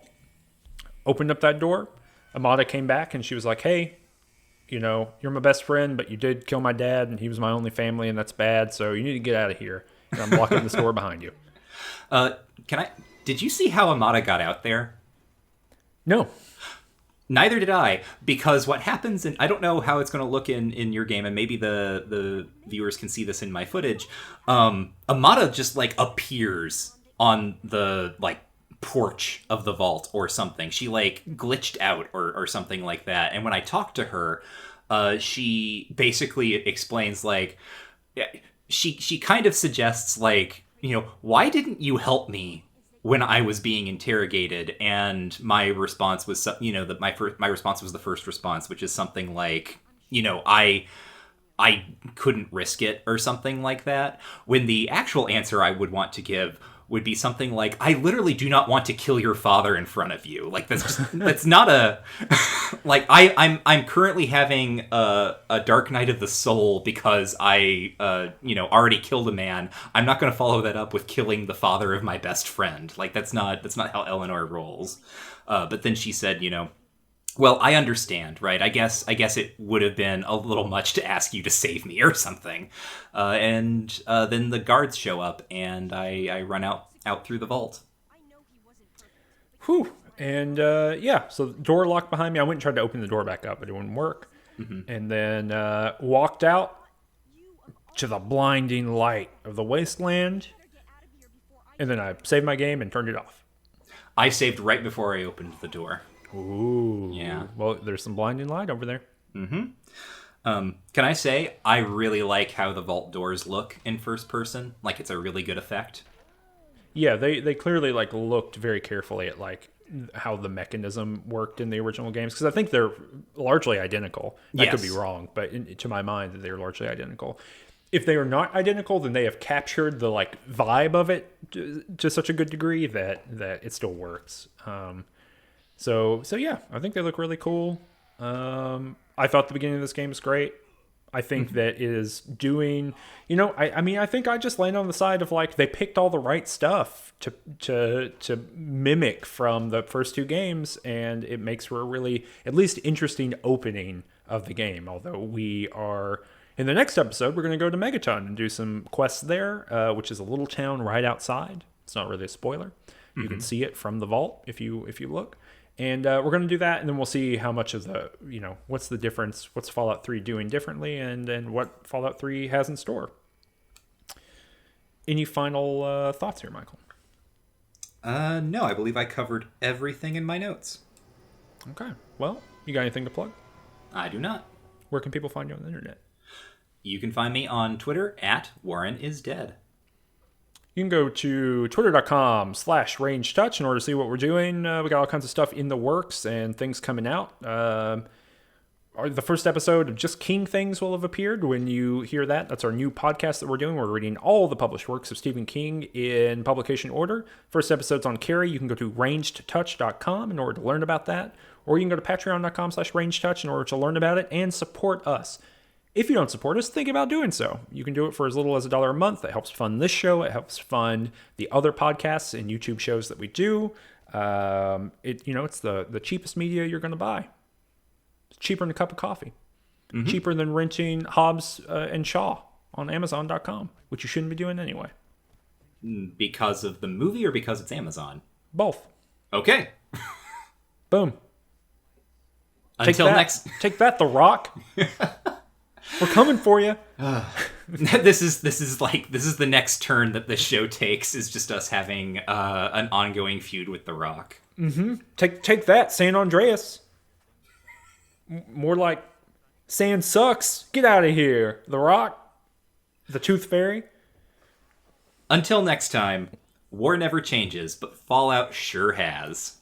opened up that door. Amada came back and she was like, hey, you're my best friend, but you did kill my dad, and he was my only family, and that's bad, so you need to get out of here. And I'm locking this door behind you. Did you see how Amada got out there? No. Neither did I, because what happens, and I don't know how it's going to look in your game, and maybe the viewers can see this in my footage. Amada just appears on the porch of the vault or something. She glitched out or something like that. And when I talked to her, she basically explains she kind of suggests why didn't you help me when I was being interrogated? And my response was, that my response was the first response, which is something I couldn't risk it or something like that. When the actual answer I would want to give would be something like, I literally do not want to kill your father in front of you. That's not a, I'm currently having a dark night of the soul because I, already killed a man. I'm not going to follow that up with killing the father of my best friend. That's not how Eleanor rolls. But then she said, well, I understand, right? I guess it would have been a little much to ask you to save me or something. And then the guards show up, and I run out through the vault. Whew. And so the door locked behind me. I went and tried to open the door back up, but it wouldn't work. Mm-hmm. And then walked out to the blinding light of the wasteland. And then I saved my game and turned it off. I saved right before I opened the door. Ooh. Yeah. Well, there's some blinding light over there. Mm-hmm. Can I say, I really like how the vault doors look in first person. It's a really good effect. Yeah, they clearly looked very carefully at how the mechanism worked in the original games, because I think they're largely identical. I could be wrong, but to my mind, they're largely identical. If they are not identical, then they have captured the vibe of it to such a good degree that it still works. So yeah, I think they look really cool. I thought the beginning of this game was great. I think that it is doing, I think I just land on the side of they picked all the right stuff to mimic from the first two games, and it makes for a really at least interesting opening of the game. Although we are in the next episode, we're going to go to Megaton and do some quests there, which is a little town right outside. It's not really a spoiler. Mm-hmm. You can see it from the vault if you look. And we're going to do that, and then we'll see how much of the, what's the difference, what's Fallout 3 doing differently, and what Fallout 3 has in store. Any final thoughts here, Michael? No, I believe I covered everything in my notes. Okay. Well, you got anything to plug? I do not. Where can people find you on the internet? You can find me on Twitter at WarrenIsDead. You can go to twitter.com/rangetouch in order to see what we're doing. We got all kinds of stuff in the works and things coming out. The first episode of Just King Things will have appeared when you hear that. That's our new podcast that we're doing. We're reading all the published works of Stephen King in publication order. First episode's on Carrie. You can go to rangedtouch.com in order to learn about that. Or you can go to patreon.com/rangetouch in order to learn about it and support us. If you don't support us, think about doing so. You can do it for as little as $1 a month. That helps fund this show. It helps fund the other podcasts and YouTube shows that we do. It's the cheapest media you're going to buy. It's cheaper than a cup of coffee. Mm-hmm. Cheaper than renting Hobbs and Shaw on Amazon.com, which you shouldn't be doing anyway. Because of the movie or because it's Amazon? Both. Okay. Boom. Until next. Take that, The Rock. We're coming for you. This is the next turn that this show takes, is just us having an ongoing feud with The Rock. Mm-hmm. Take that, San Andreas. More like Sand sucks. Get out of here. The Rock? The Tooth Fairy? Until next time, war never changes, but Fallout sure has.